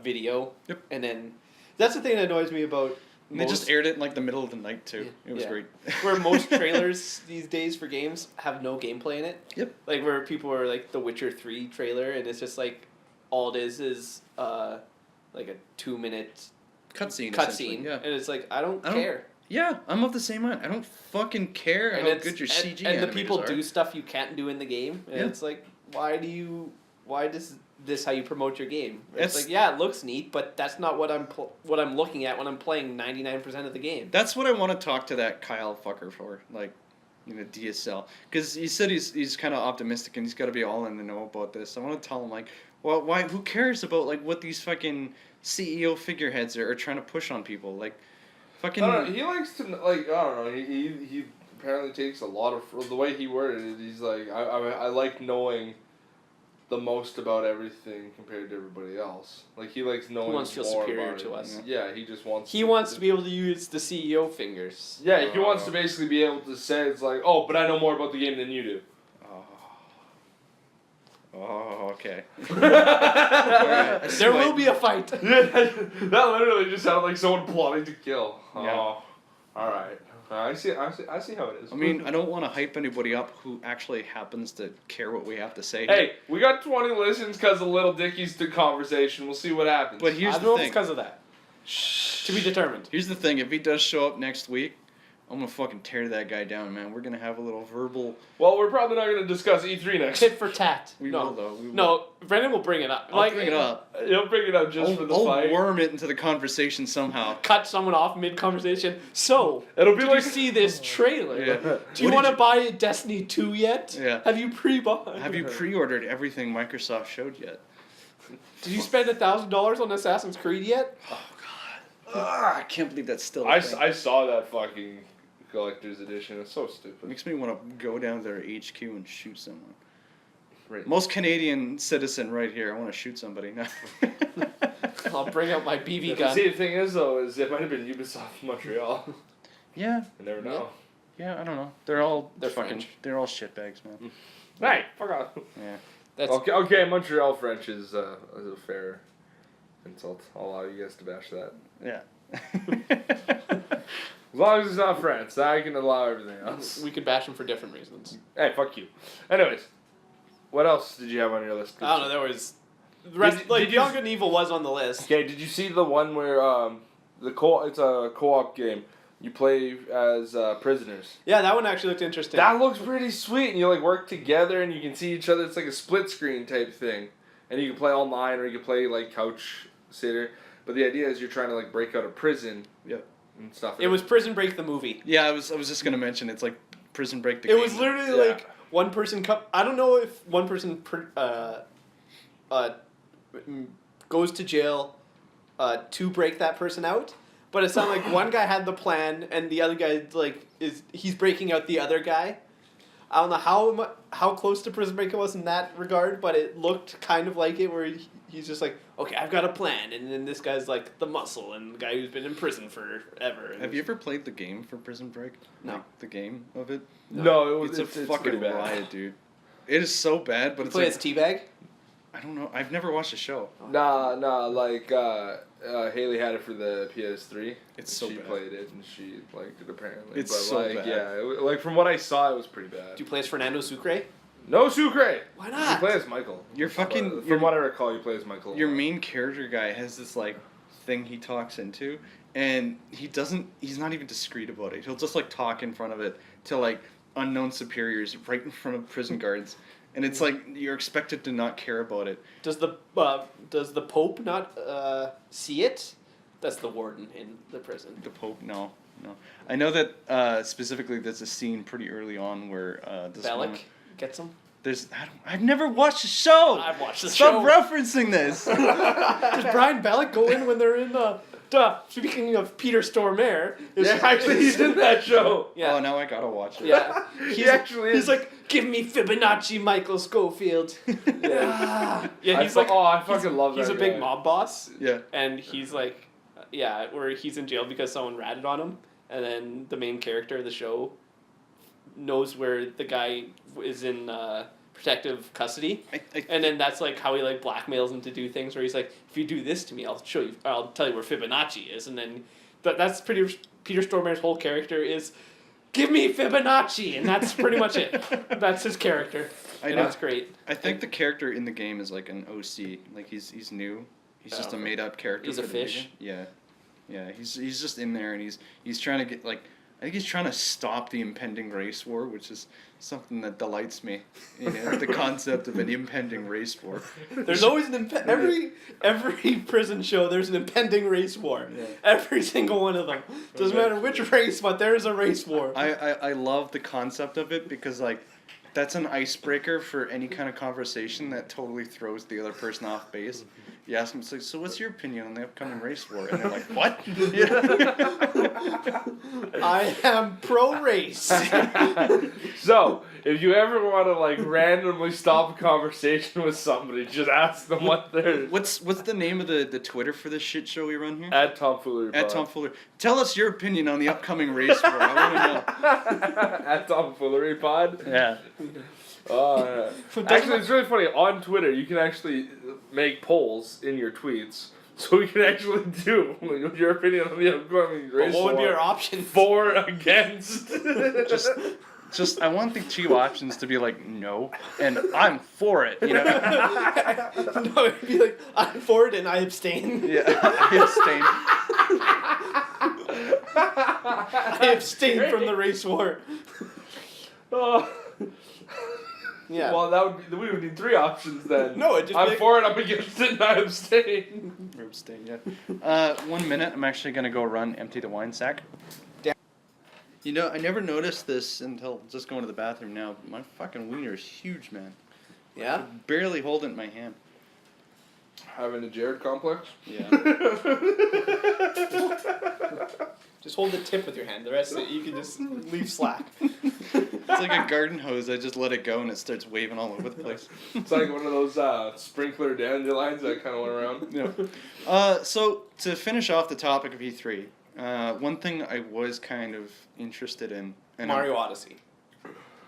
video.
Yep.
And then that's the thing that annoys me about.
And they just aired it in like the middle of the night too. It was great.
Where most trailers these days for games have no gameplay in it.
Yep.
Like where people are like the Witcher 3 trailer, and it's just like all it is like a 2-minute
cutscene. Yeah.
And it's like I don't care.
Yeah, I'm of the same mind. I don't fucking care
And
how good your CG
and the
animators
people
are.
do stuff you can't do in the game, and it's like, why does this how you promote your game? It's like, yeah, it looks neat, but that's not what I'm looking at when I'm playing 99% of the game.
That's what I want to talk to that Kyle fucker for, like, DSL, because he said he's kind of optimistic and he's got to be all in the know about this. I want to tell him like, well, why? Who cares about like what these fucking CEO figureheads are trying to push on people, like. Fucking...
I don't know, he likes to, like, I don't know, he apparently takes a lot of, the way he worded it, he's like, I like knowing the most about everything compared to everybody else. Like, he likes knowing more
He wants to feel superior
about
to
it.
us.
Yeah, he just wants
He wants to be able to use the CEO fingers.
Yeah, he wants to basically be able to say, it's like, oh, but I know more about the game than you do.
Oh, okay.
Right. There will be a fight.
Yeah, that literally just sounded like someone plotting to kill.
Yeah.
Oh, all right. I see how it is.
I mean, I don't want to hype anybody up who actually happens to care what we have to say.
Hey, we got 20 listens because of Little Dickie's conversation. We'll see what happens.
But here's
I don't
the
know if
thing.
it's because of that. To be determined.
Here's the thing. If he does show up next week, I'm going to fucking tear that guy down, man. We're going to have a little verbal...
Well, we're probably not going to discuss E3 next.
Tit for tat.
We will, though. We will.
No, Brendan will bring it up.
I'll bring it up.
He'll bring it up just for the
I'll
fight.
worm it into the conversation somehow.
Cut someone off mid-conversation. So,
It'll be
did
like...
you see this trailer?
Yeah.
Do you want to buy Destiny 2 yet?
Yeah.
Have you pre-bought?
Have you pre-ordered everything Microsoft showed yet?
Did you spend $1,000 on Assassin's Creed yet?
Oh, God. I can't believe that's still a
I
thing.
saw that fucking collector's edition. It's so stupid.
Makes me want to go down to their HQ and shoot someone.
Right.
Most Canadian citizen right here. I want to shoot somebody.
I'll bring out my BB gun.
See, the thing is, though, is it might have been Ubisoft Montreal.
Yeah.
You never know.
Yeah, I don't know. They're all fucking.
French.
They're all shitbags, man.
Hey, fuck off.
Yeah.
That's
Okay, Montreal French is a fair insult. I'll allow you guys to bash that.
Yeah.
As long as it's not France, I can allow everything else.
we could bash him for different reasons.
Hey, fuck you. Anyways, what else did you have on your list?
I don't know. There was the rest.
Did you-
Beyond Good and Evil was on the list.
Okay, did you see the one where it's a co-op game? You play as prisoners.
Yeah, that one actually looked interesting.
That looks pretty sweet, and you like work together, and you can see each other. It's like a split screen type thing, and you can play online, or you can play like couch sitter. But the idea is you're trying to like break out of prison.
Yep.
And stuff.
It was Prison Break the movie.
Yeah, I was just gonna mention it's like Prison Break the
It
game.
was literally like one person I don't know if one person goes to jail to break that person out, but it sounded like one guy had the plan and the other guy he's breaking out the other guy. I don't know how close to Prison Break it was in that regard, but it looked kind of like it where he's just like, okay, I've got a plan, and then this guy's like the muscle and the guy who's been in prison forever.
Have you ever played the game for Prison Break?
No.
Like, the game of it?
No,
It's a
pretty
fucking
bad.
riot, dude. It is so bad, but
You
it's
play
like,
as Teabag?
I don't know. I've never watched the show.
Nah, like Haley had it for the PS3.
It's so
she
bad.
played it and she liked it apparently.
It's
but
so
like,
bad.
yeah, like from what I saw, it was pretty bad.
Do you play as Fernando Sucre?
No Sucre.
Why
You
not?
play as Michael.
You're fucking-
From what I recall, you play as Michael.
Your main character guy has this like thing he talks into, and he's not even discreet about it. He'll just like talk in front of it to like unknown superiors right in front of prison guards, and it's like you're expected to not care about it.
Does the Pope not see it? That's the warden in the prison.
The Pope, no. I know that specifically there's a scene pretty early on where this
Bellic
woman,
gets him.
I've never watched the show.
I've watched the
Stop
show.
referencing this.
Does Brian Bellic go in when they're in the? Speaking of Peter Stormare,
Yeah, actually, he's in that show.
Yeah.
Oh, now I gotta watch it.
Yeah.
He actually is.
He's like, give me Fibonacci, Michael Schofield. Yeah, he's like,
I fucking love that.
he's a big
guy.
mob boss.
Yeah.
And he's like, where he's in jail because someone ratted on him, and then the main character of the show knows where the guy is in protective custody, and then that's like how he like blackmails him to do things where he's like, if you do this to me, I'll tell you where Fibonacci is, and then that's Peter Stormare's whole character is, give me Fibonacci, and that's pretty much it. That's his character.
I
And
know.
it's great.
I think the character in the game is like an OC. Like he's new. He's just a made up character.
He's
for
a
the
fish?
video. Yeah. He's just in there, and he's trying to get like, I think he's trying to stop the impending race war, which is something that delights me. You know, the concept of an impending race war.
There's always every prison show. There's an impending race war.
Yeah.
Every single one of them. Doesn't matter which race, but there is a race war.
I love the concept of it because like that's an icebreaker for any kind of conversation that totally throws the other person off base. You ask them, it's like, so what's your opinion on the upcoming race war? And they're like, what?
I am pro race.
So, if you ever want to like randomly stop a conversation with somebody, just ask them what they're.
What's the name of the Twitter for this shit show we run here?
At Tomfoolery.
At Tom Fuller. Tell us your opinion on the upcoming race war. I want to
At Tomfoolery Pod.
know. Yeah.
Actually, it's really funny. On Twitter, you can actually make polls in your tweets, so we can actually do your opinion on the upcoming race
What would be
war.
our option?
For, against.
Just I want the two options to be like no and I'm for it. You know.
No, it'd be like, I'm for it and I abstain.
Yeah. I
I abstain from the race war.
Oh.
Yeah.
Well, we would need three options then.
No, it just
I'm
be-
for it, I'm against it, and I abstain.
Or abstain. Yeah. 1 minute. I'm actually gonna go run empty the wine sack. You know, I never noticed this until just going to the bathroom now. But my fucking wiener is huge, man.
Yeah?
Barely hold it in my hand.
Having a Jared complex?
Yeah.
Just hold the tip with your hand. The rest of it, you can just leave slack.
It's like a garden hose. I just let it go and it starts waving all over the place.
It's like one of those sprinkler dandelions that kind of went around.
Yeah. So to finish off the topic of E3, one thing I was kind of interested in. And
Mario Odyssey.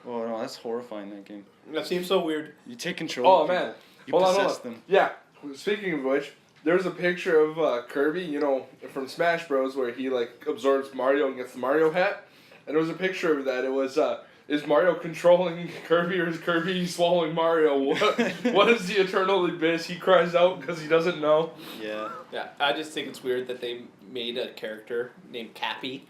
Oh no, that's horrifying. That game.
That seems so weird.
You take control.
Oh
of
man,
people. You
hold
possess
on.
them.
Yeah. Speaking of which, there's a picture of Kirby, you know, from Smash Bros, where he like absorbs Mario and gets the Mario hat, and there was a picture of that. It was is Mario controlling Kirby or is Kirby swallowing Mario? What is the eternal abyss? He cries out because he doesn't know.
Yeah.
Yeah, I just think it's weird that they made a character named Cappy.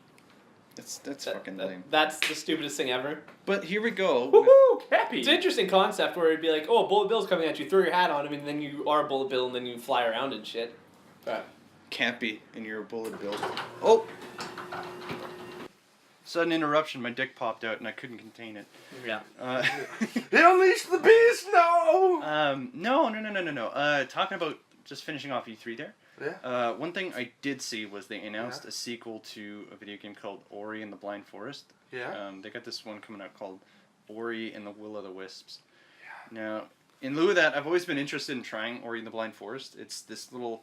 That's fucking lame.
That's the stupidest thing ever.
But here we go.
Woohoo! Cappy!
It's an interesting concept where it'd be like, oh, Bullet Bill's coming at you, throw your hat on him, and then you are Bullet Bill, and then you fly around and shit. But
Can't be in your bullet bill. Oh! Sudden interruption. My dick popped out and I couldn't contain it.
yeah.
They unleashed the beast! No!
No. Talking about just finishing off E3 there.
Yeah.
One thing I did see was they announced a sequel to a video game called Ori and the Blind Forest.
Yeah.
They got this one coming out called Ori and the Will of the Wisps. Yeah. Now, in lieu of that, I've always been interested in trying Ori and the Blind Forest. It's this little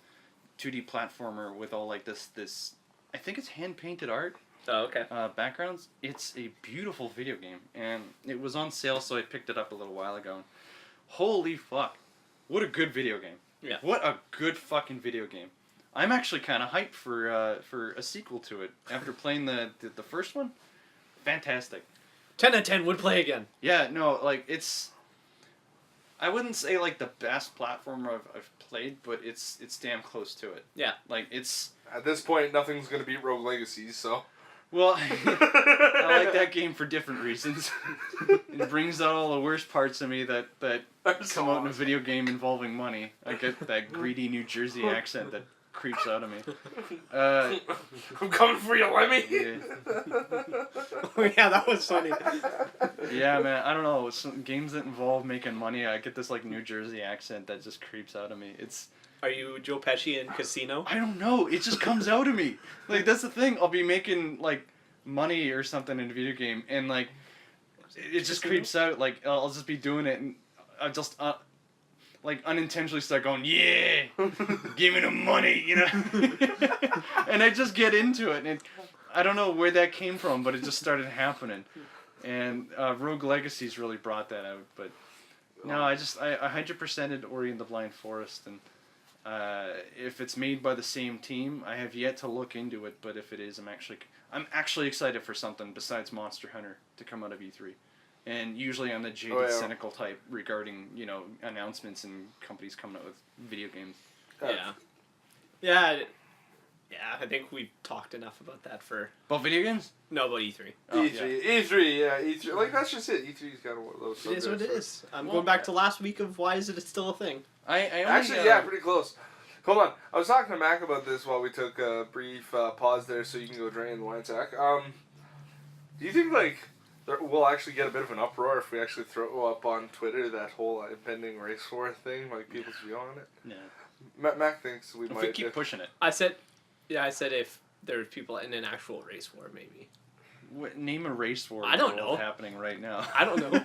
2D platformer with all like this I think it's hand-painted art.
Oh, okay.
Backgrounds. It's a beautiful video game, and it was on sale, so I picked it up a little while ago. Holy fuck. What a good video game.
Yeah.
What a good fucking video game. I'm actually kind of hyped for a sequel to it. After playing the first one, fantastic.
10 out of 10 would play again.
Yeah, no, like, it's... I wouldn't say, like, the best platformer I've played, but it's damn close to it.
Yeah.
Like, it's...
At this point, nothing's gonna beat Rogue Legacies, so...
Well, I like that game for different reasons. It brings out all the worst parts of me that come out in a video game involving money. I get that greedy New Jersey accent that creeps out of me.
I'm coming for you, Lemmy!
Yeah.
Oh, yeah, that was funny.
Yeah, man, I don't know. Some games that involve making money, I get this, like, New Jersey accent that just creeps out of me. It's...
Are you Joe Pesci in Casino?
I don't know. It just comes out of me. Like, that's the thing. I'll be making, like, money or something in a video game, and, like, it just creeps out. Like, I'll just be doing it, and I just, like, unintentionally start going, yeah, give me the money, you know? And I just get into it, and I don't know where that came from, but it just started happening. And Rogue Legacies really brought that out, but no, I 100%ed Ori and the Blind Forest, and if it's made by the same team, I have yet to look into it, but if it is, I'm actually excited for something besides Monster Hunter to come out of E3. And usually I'm the jaded, cynical type regarding, you know, announcements and companies coming out with video games.
Yeah. Yeah, I think we've talked enough about that for...
About video games?
No, about E3.
Oh,
E3. Like, that's just it. E3's got one of those
It is what it
subjects.
is. I'm going back to last week of why is it still a thing?
I only,
Actually, yeah, pretty close. Hold on. I was talking to Mac about this while we took a brief pause there so you can go drain the wine sack. Do you think, like, we'll actually get a bit of an uproar if we actually throw up on Twitter that whole impending race war thing, like people's view on it?
Yeah.
Mac thinks we
If
might...
we keep pushing it.
I said if there's people in an actual race war, maybe.
Name a race war.
I don't know.
Happening right now.
I don't know.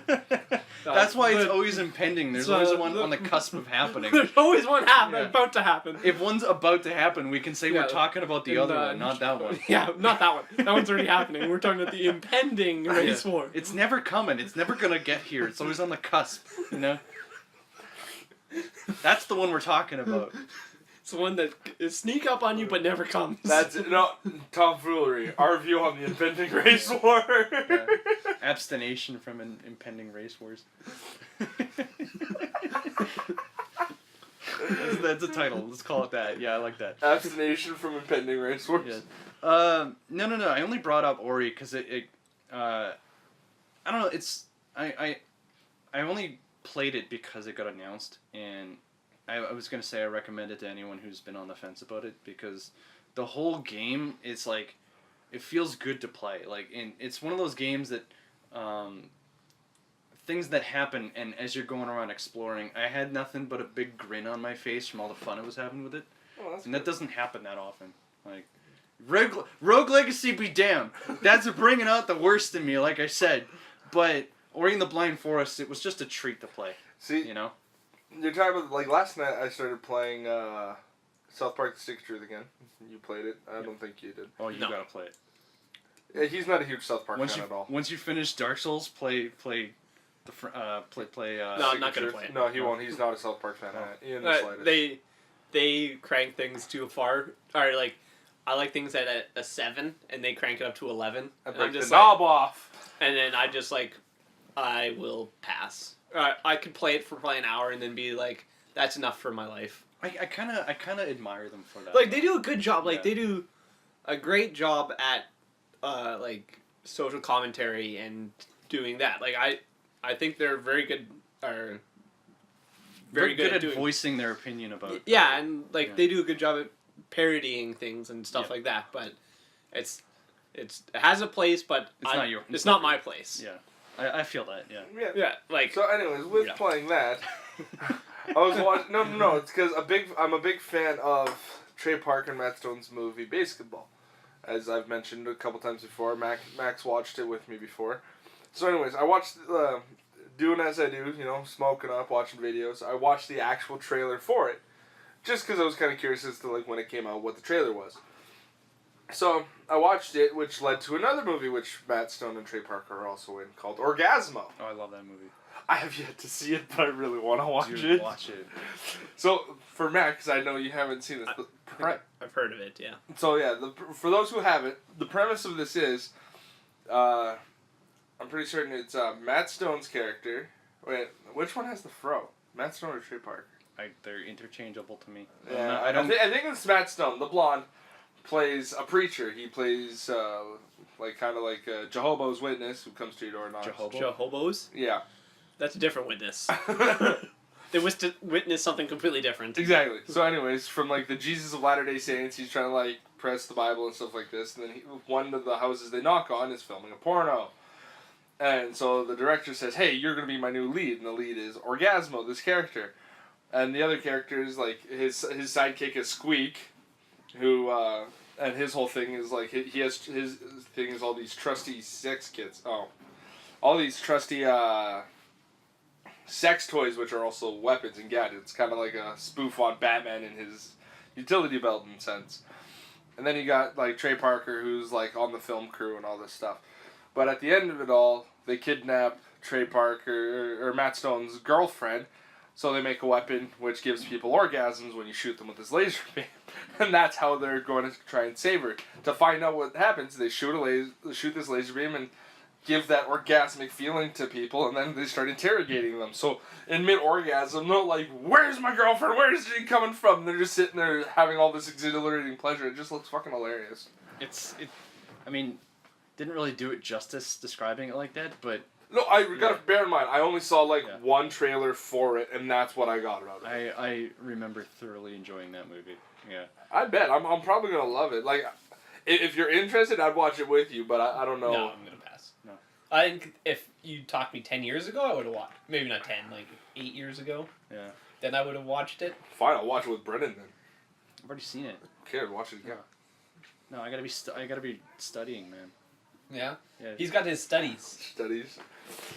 That's why it's always impending. There's always one on the cusp of happening.
There's always one about to happen.
If one's about to happen, we can say we're talking about the other one, not that one.
Yeah, not that one. That one's already happening. We're talking about the impending race war.
It's never coming. It's never gonna get here. It's always on the cusp, you know? That's the one we're talking about.
It's the one that is sneak up on you but never comes.
That's it. No, tomfoolery. Our view on the impending race war.
Abstination from impending race wars. That's a title. Let's call it that. Yeah, I like that.
Abstination from impending race wars.
Yeah. No. I only brought up Ori because I don't know. It's I only played it because it got announced, and I was gonna say I recommend it to anyone who's been on the fence about it, because the whole game, it's like, it feels good to play. Like, it's one of those games that things that happen, and as you're going around exploring, I had nothing but a big grin on my face from all the fun I was having with it. And that doesn't happen that often. Like, Rogue Legacy be damned. That's bringing out the worst in me, like I said. But Ori and the Blind Forest, it was just a treat to play.
See,
You know?
you're talking about, like, last night I started playing South Park The Stick of Truth again. You played it. I don't think you did.
Oh, you
No.
gotta play it.
Yeah, he's not a huge South Park fan at all.
Once you finish Dark Souls, play the
No, I'm
Stick
not
of
gonna
Truth.
play it.
No, he won't. He's not a South Park fan in the slightest.
They crank things too far. Or like, I like things at a 7, and they crank it up to 11.
I
And
break
I'm
the
just
knob off.
and then I just like, I will pass. I could play it for probably an hour and then be like, that's enough for my life.
I kind of admire them for that.
Like they do a good job. Like
Yeah.
they do a great job at like social commentary and doing that. Like I think they're very good. Or very good
at
doing
voicing their opinion about.
Yeah, and like
Yeah.
they do a good job at parodying things and stuff
Yeah.
like that. But it has a place, but it's not my place.
Yeah, I feel that. Yeah.
Yeah.
Yeah, like
So, anyways, with
Yeah.
playing that, I was watching. No. It's because I'm a big fan of Trey Parker and Matt Stone's movie Basketball, as I've mentioned a couple times before. Max watched it with me before. So, anyways, I watched doing as I do, smoking up, watching videos. I watched the actual trailer for it, just because I was kind of curious as to like when it came out, what the trailer was. So I watched it, which led to another movie which Matt Stone and Trey Parker are also in, called Orgasmo.
Oh, I love that movie.
I have yet to see it, but I really want to watch
Dude,
it.
watch it.
So for Matt, because I know you haven't seen this,
I've heard of it. Yeah.
so yeah, for those who haven't, the premise of this is, I'm pretty certain it's Matt Stone's character. Wait, which one has the fro? Matt Stone or Trey Parker?
They're interchangeable to me.
Yeah,
I don't.
I think it's Matt Stone, the blonde, plays a preacher. He plays kind of like a Jehovah's Witness who comes to your door and knocks.
Jehovah's?
Yeah.
That's a different witness. They witness something completely different.
Exactly. So, anyways, from like the Jesus of Latter-day Saints, he's trying to like press the Bible and stuff like this, and then one of the houses they knock on is filming a porno. And so the director says, "Hey, you're gonna be my new lead," and the lead is Orgasmo, this character, and the other character is like his sidekick is Squeak, who and his whole thing is like he has his thing is all these trusty sex kits. All these trusty sex toys, which are also weapons and gadgets, kind of like a spoof on Batman in his utility belt in sense. And then you got like Trey Parker, who's like on the film crew and all this stuff. But at the end of it all, they kidnap Trey Parker or Matt Stone's girlfriend, so they make a weapon which gives people orgasms when you shoot them with this laser beam, and that's how they're going to try and save her. To find out what happens, they shoot this laser beam and give that orgasmic feeling to people, and then they start interrogating them. So in mid-orgasm, they're like, "Where's my girlfriend? Where's she coming from?" And they're just sitting there having all this exhilarating pleasure. It just looks fucking hilarious.
I mean, didn't really do it justice describing it like that, but
No, I gotta bear in mind, I only saw like
Yeah.
one trailer for it, and that's what I got out of it.
I remember thoroughly enjoying that movie. Yeah.
I bet I'm probably gonna love it. Like, if you're interested, I'd watch it with you, but I don't know.
No, I'm gonna pass.
No.
I think if you talked me 10 years ago, I would have watched. Maybe not 10, like 8 years ago.
Yeah.
Then I would have watched it.
Fine, I'll watch it with Brennan then.
I've already seen it.
Okay, watch it again.
No, I gotta be studying, man.
Yeah.
Yeah.
He's got his studies.
Studies.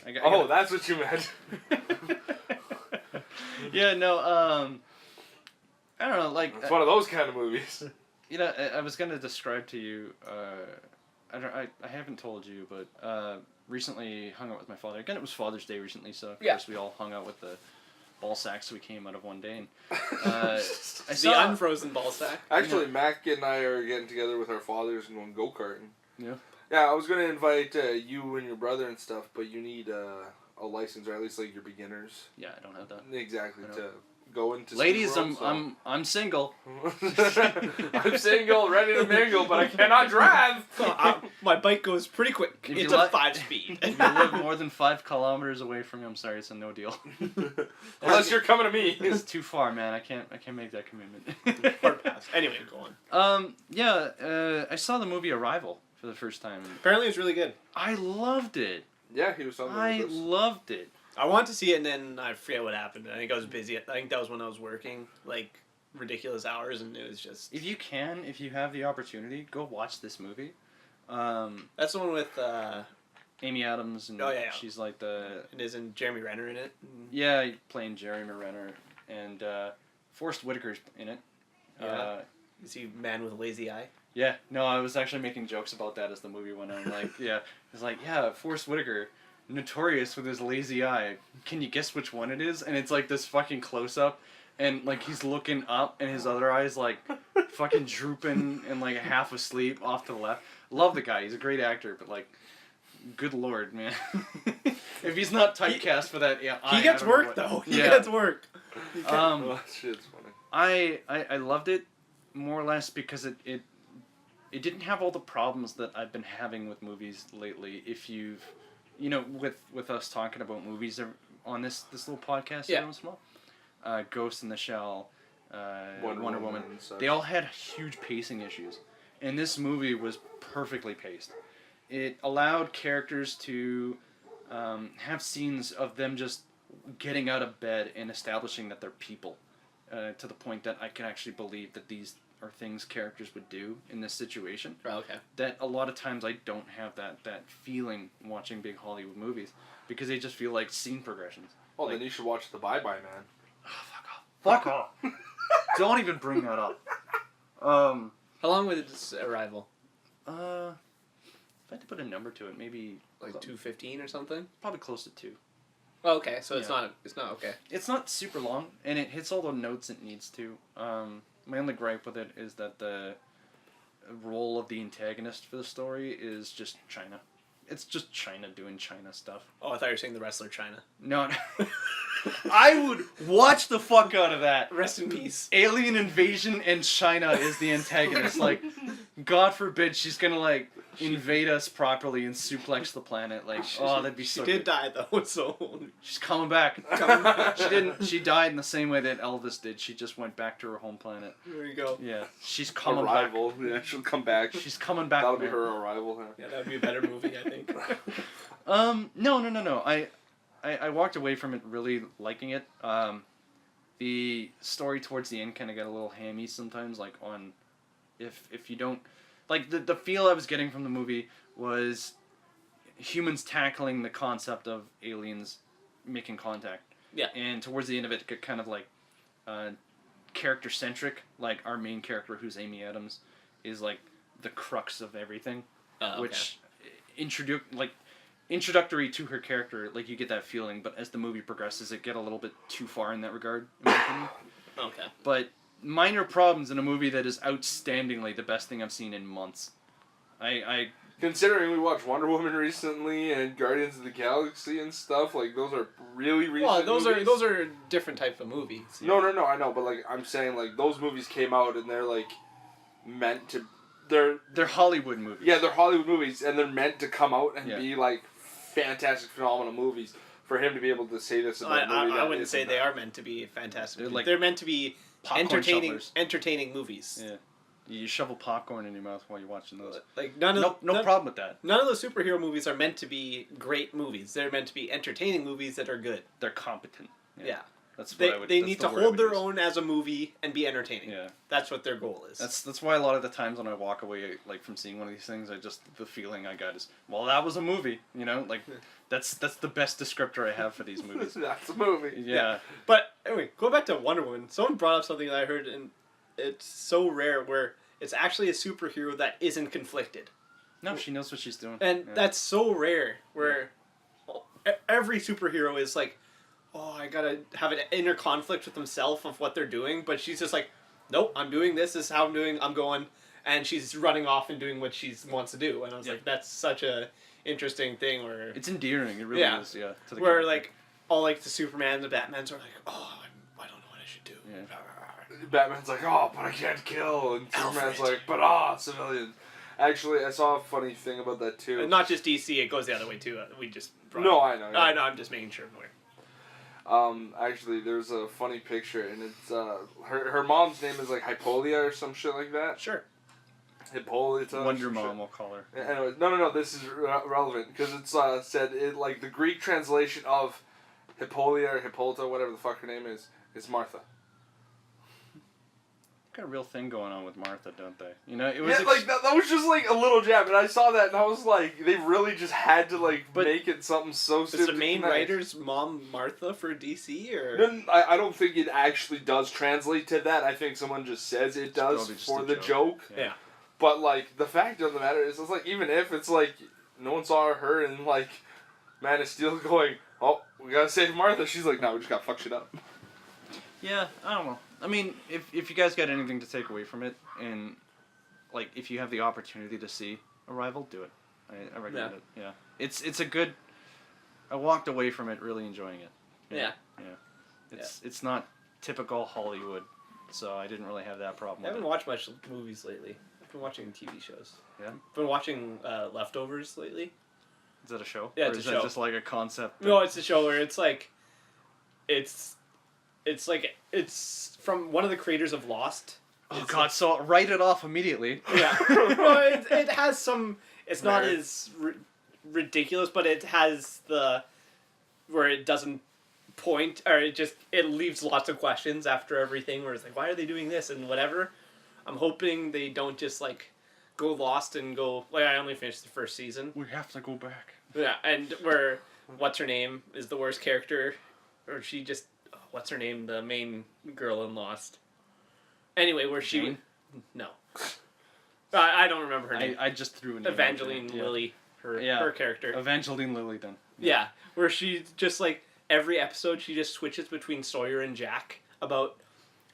I
Oh, that's what you meant.
Yeah, no, I don't know, like...
It's one of those kind of movies.
You know, I was gonna describe to you, I haven't told you, but, recently hung out with my father. Again, it was Father's Day recently, so of course we all hung out with the ball sacks we came out of one day, and, I
The
saw...
unfrozen ball sack.
Actually, Mac and I are getting together with our fathers and going go-karting.
Yeah.
Yeah, I was gonna invite you and your brother and stuff, but you need a license, or at least like your beginners.
Yeah, I don't have that.
Exactly,
I know.
to go into
Ladies,
SeaWorld, so.
I'm single.
I'm single, ready to mingle, but I cannot drive.
My bike goes pretty quick.
If
It's
you
a
like-
5-speed.
If you live more than 5 kilometers away from me, I'm sorry, it's a no deal.
Unless you're coming to me.
It's too far, man. I can't make that commitment.
Hard pass. Anyway, go on.
I saw the movie Arrival for the first time.
Apparently, it's really good.
I loved it.
Yeah, he was on
I
with us.
loved it.
I wanted to see it, and then I forget what happened. I think I was busy. I think that was when I was working, like, ridiculous hours, and it was just...
If you have the opportunity, go watch this movie.
That's the one with
Amy Adams, and
Oh, yeah.
she's like the...
And isn't Jeremy Renner in it?
Yeah, playing Jeremy Renner. And Forrest Whitaker's in it.
Yeah. Is he man with a lazy eye?
Yeah, no, I was actually making jokes about that as the movie went on. Like, yeah, it's like, yeah, Forrest Whitaker, notorious with his lazy eye. Can you guess which one it is? And it's like this fucking close-up, and like he's looking up, and his other eye's like fucking drooping and like half asleep off to the left. Love the guy. He's a great actor, but like, good lord, man. If he's not typecast for that, yeah,
He gets work though. He gets work.
Oh, shit's funny.
I loved it more or less because it didn't have all the problems that I've been having with movies lately. If you've, with us talking about movies on this little podcast,
yeah.
Small, Ghost in the Shell, Wonder Woman,
and
they all had huge pacing issues, and this movie was perfectly paced. It allowed characters to have scenes of them just getting out of bed and establishing that they're people, to the point that I can actually believe that these are things characters would do in this situation.
Oh, okay.
That a lot of times I don't have that feeling watching big Hollywood movies because they just feel like scene progressions.
Oh, then you should watch The Bye Bye Man.
Oh, fuck off. Don't even bring that up.
How long was its arrival?
If I had to put a number to it, maybe
Like 2:15 or something?
probably close to 2.
Oh, okay, so it's
Yeah.
not okay.
It's not super long, and it hits all the notes it needs to. My only gripe with it is that the role of the antagonist for the story is just China. It's just China doing China stuff.
Oh, I thought you were saying the wrestler China.
No, I would watch the fuck out of that.
Rest in peace.
Alien invasion and China is the antagonist. Like, God forbid she's gonna like invade us properly and suplex the planet. Like, that'd be so
She did
good.
die though, so
She's coming back. She didn't. She died in the same way that Elvis did. She just went back to her home planet.
there you go.
Yeah, she's coming
Arrival.
back.
Yeah, she'll come back.
She's coming back.
That'll be
man.
her arrival.
Yeah, that'd be a better movie, I think.
No. I walked away from it really liking it. The story towards the end kind of got a little hammy sometimes. Like on, if you don't, like the feel I was getting from the movie was humans tackling the concept of aliens making contact.
Yeah.
And towards the end of it, it got kind of like character centric. Like our main character, who's Amy Adams, is like the crux of everything, which introductory to her character, like you get that feeling, but as the movie progresses, it get a little bit too far in that regard, in my opinion.
Okay.
But minor problems in a movie that is outstandingly the best thing I've seen in months.
Considering we watched Wonder Woman recently and Guardians of the Galaxy and stuff, like those are really recent.
Well,
movies.
those are different type of movies.
No, I know, but like I'm saying, like those movies came out and they're like meant to.
They're Hollywood movies.
Yeah, they're Hollywood movies, and they're meant to come out and
Yeah.
be like fantastic, phenomenal movies. For him to be able to say this about a movie,
I wouldn't say they are meant to be fantastic. They're meant to be
popcorn shovelers.
entertaining movies.
Yeah. You shovel popcorn in your mouth while you're watching those.
Like
No problem with that.
None of the superhero movies are meant to be great movies. They're meant to be entertaining movies that are good.
They're competent.
Yeah.
That's
They
what I would.
they
that's
need
the
to
word I
hold
would
their
use.
own as a movie and be entertaining.
Yeah.
That's what their goal is.
That's why a lot of the times when I walk away like from seeing one of these things, the feeling I got is, well, that was a movie, like that's the best descriptor I have for these movies.
That's a movie.
Yeah.
But anyway, going back to Wonder Woman, someone brought up something that I heard, and it's so rare where it's actually a superhero that isn't conflicted.
No, she knows what she's doing.
And
Yeah.
that's so rare, where every superhero is like, oh, I gotta have an inner conflict with himself of what they're doing, but she's just like, nope, I'm doing this is how I'm going, and she's running off and doing what she wants to do, and I was like, that's such a interesting thing where...
It's endearing, it really is, yeah. To the
where,
character.
like, all, like, the Superman and the Batmans are like, oh, I don't know what I should do.
Yeah.
Batman's like, oh, but I can't kill, and Superman's
Alfred.
like, but civilians. Actually, I saw a funny thing about that too.
And not just DC, it goes the other way too. We just brought
No,
it.
I know. Yeah.
I know, I'm just making sure I'm aware.
Actually, there's a funny picture, and it's her mom's name is like Hypolia or some shit like that.
Sure.
Hippolyta.
Wonder
some
Mom,
shit.
we'll call her.
Anyways, no. This is relevant because it's said it like the Greek translation of Hippolia or Hippolyta, whatever the fuck her name is Martha.
got a real thing going on with Martha, don't they? You know, it was
Yeah, like that was just like a little jab, and I saw that and I was like, they really just had to like
But-
make it something so
Is
stupid.
the main
nice.
writer's mom Martha for DC or?
No, I don't think it actually does translate to that. I think someone just says it does
probably just
for
a
the joke.
Yeah.
But like the fact of the matter is, it's like even if it's like no one saw her and like Man of Steel going, oh, we gotta save Martha. She's like, no, we just gotta fuck shit up.
Yeah, I don't know. I mean, if you guys got anything to take away from it, and like if you have the opportunity to see Arrival, do it. I recommend it. Yeah, it's a good. I walked away from it really enjoying it.
Yeah.
It's not typical Hollywood, so I didn't really have that problem.
I haven't
with
watched much movies lately. I've been watching TV shows.
Yeah?
I've been watching Leftovers lately.
it. Is that a show?
Yeah,
Or
it's
is
a
that
show.
just like a concept?
No, it's a show where it's like, it's from one of the creators of Lost.
Oh
It's
God! So write it off immediately.
Yeah. Well, it has some. It's not
Nerd.
as ridiculous, but it has the where it doesn't point, or it leaves lots of questions after everything. Where it's like, why are they doing this and whatever. I'm hoping they don't just like go lost and go like I only finished the first season.
We have to go back.
Yeah, and where what's her name is the worst character, or she just what's her name, the main girl in Lost. Anyway, where she
Jane?
no, I don't remember her name.
I just threw an
Evangeline
yeah.
Lilly, her
Yeah.
character.
Evangeline Lilly, then.
Yeah, where she just like every episode she just switches between Sawyer and Jack about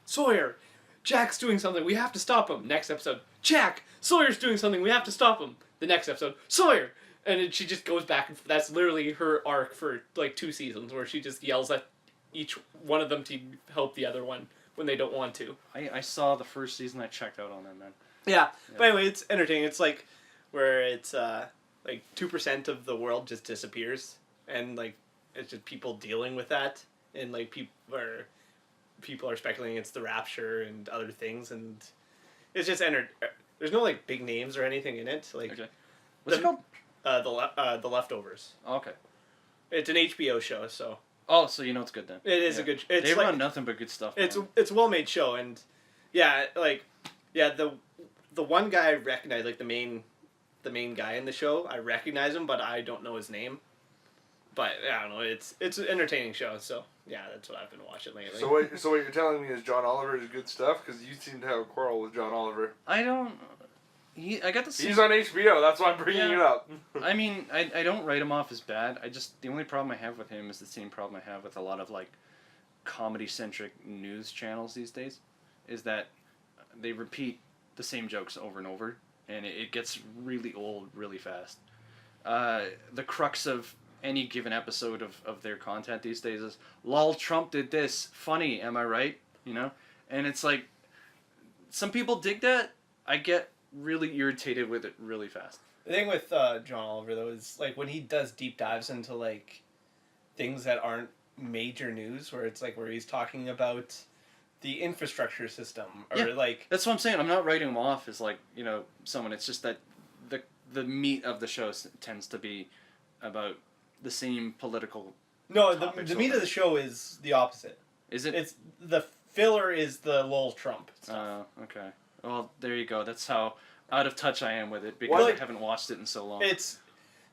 Sawyer, Jack's doing something, we have to stop him. Next episode, Jack, Sawyer's doing something, we have to stop him. The next episode, Sawyer, and then she just goes back and that's literally her arc for like 2 seasons where she just yells at each one of them to help the other one when they don't want to.
I saw the first season. I checked out on it, man.
Yeah, but anyway, it's entertaining. It's like where it's like 2% of the world just disappears, and like it's just people dealing with that, and like people are speculating it's the rapture and other things, and it's just there's no like big names or anything in it. Like
Okay. What's it called?
the Leftovers.
Oh, okay.
It's an HBO show, so
Oh, so you know it's good then.
it is a good. It's
They
like,
run nothing but good stuff.
It's
man.
a well made show, and yeah, like the one guy I recognize, like the main guy in the show, I recognize him, but I don't know his name. But I don't know, it's an entertaining show, so yeah, that's what I've been watching lately.
So what you're telling me is John Oliver is good stuff? Because you seem to have a quarrel with John Oliver.
I don't. I got to see.
He's on HBO. That's why I'm bringing it up.
I mean, I don't write him off as bad. The only problem I have with him is the same problem I have with a lot of like comedy-centric news channels these days, is that they repeat the same jokes over and over, and it gets really old really fast. The crux of any given episode of their content these days is, lol, Trump did this, funny, am I right? You know? And it's like, some people dig that. I get really irritated with it really fast.
The thing with John Oliver though is like when he does deep dives into like things that aren't major news, where it's like where he's talking about the infrastructure system or like
That's what I'm saying. I'm not writing him off as like, you know, someone. It's just that the meat of the show tends to be about the same political.
no
topics
the meat of the show is the opposite.
Is it?
It's the filler is the lol Trump stuff.
Okay. Well, there you go. That's how out of touch I am with it because
Like,
I haven't watched it in so long.
It's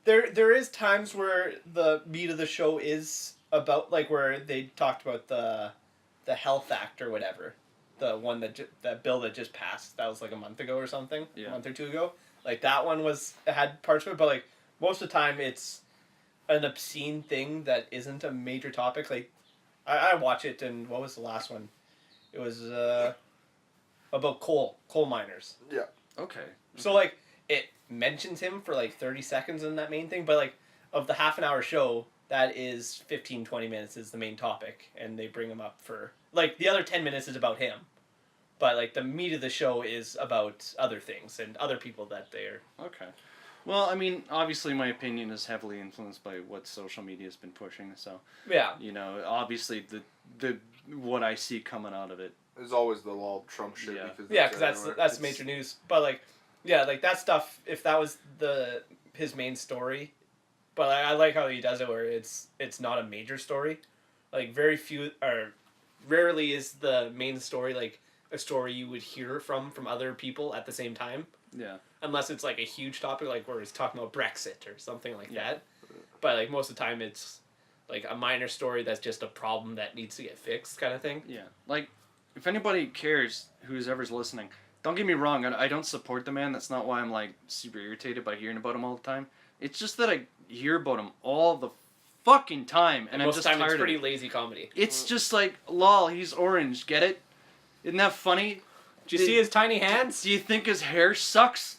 there is times where the meat of the show is about like where they talked about the Health Act or whatever, the one that bill that just passed. That was like a month ago or something,
Yeah.
a month or two ago. Like that one had parts of it, but like most of the time it's an obscene thing that isn't a major topic. Like I watch it, and what was the last one? It was about coal miners.
Yeah.
Okay.
So like it mentions him for like 30 seconds in that main thing, but like of the half an hour show, that is 15-20 minutes is the main topic, and they bring him up for like the other 10 minutes is about him. But like the meat of the show is about other things and other people that they're
Okay. Well, I mean, obviously my opinion is heavily influenced by what social media has been pushing, so
yeah.
you know, obviously the what I see coming out of it.
There's always the lol Trump shit.
Yeah.
Yeah, because that's major news. But like, yeah, like that stuff. If that was his main story, but I like how he does it where it's not a major story. Like very few or rarely is the main story like a story you would hear from other people at the same time.
Yeah.
Unless it's like a huge topic, like where he's talking about Brexit or something like that. But like most of the time, it's like a minor story that's just a problem that needs to get fixed, kind of thing.
Yeah. Like, if anybody cares, who's ever's listening, don't get me wrong. I don't support the man. That's not why I'm like super irritated by hearing about him all the time. It's just that I hear about him all the fucking time, and I'm
most
just
of the time,
tired
it's pretty
of it.
lazy comedy.
It's just like, lol, he's orange. Get it? Isn't that funny?
Do you see his tiny hands?
Do you think his hair sucks?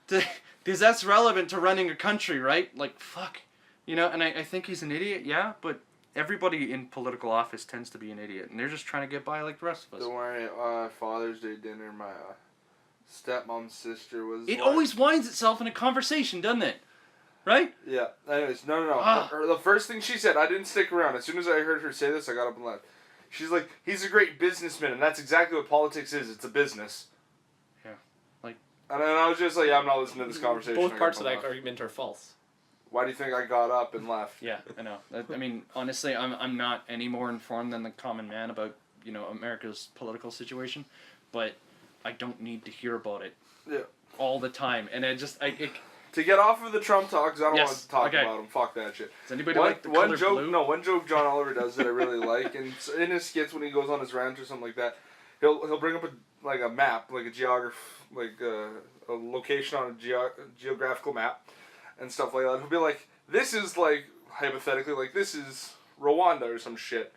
Because that's relevant to running a country, right? Like, fuck. You know, and I think he's an idiot, yeah, but everybody in political office tends to be an idiot, and they're just trying to get by like the rest of us.
Don't worry, Father's Day dinner, my stepmom's sister was...
It always winds itself in a conversation, doesn't it? Right?
Yeah. Anyways, no.
Ah.
The first thing she said, I didn't stick around. As soon as I heard her say this, I got up and left. She's like, he's a great businessman, and that's exactly what politics is. It's a business.
Yeah. Like.
And then I was just like, yeah, I'm not listening to this conversation.
Both parts of that argument are false.
Why do you think I got up and left?
Yeah, I know. I mean, honestly, I'm not any more informed than the common man about, you know, America's political situation, but I don't need to hear about it.
Yeah.
All the time, and
To get off of the Trump talk, because I don't
Yes,
want to talk
okay.
about him. Fuck that shit.
Does anybody like the
one
color
joke?
blue?
No, one joke John Oliver does that I really like, and in his skits when he goes on his rant or something like that, he'll bring up a map, like a location on a geographical map, and stuff like that. He'll be like, this is like hypothetically like this is Rwanda or some shit.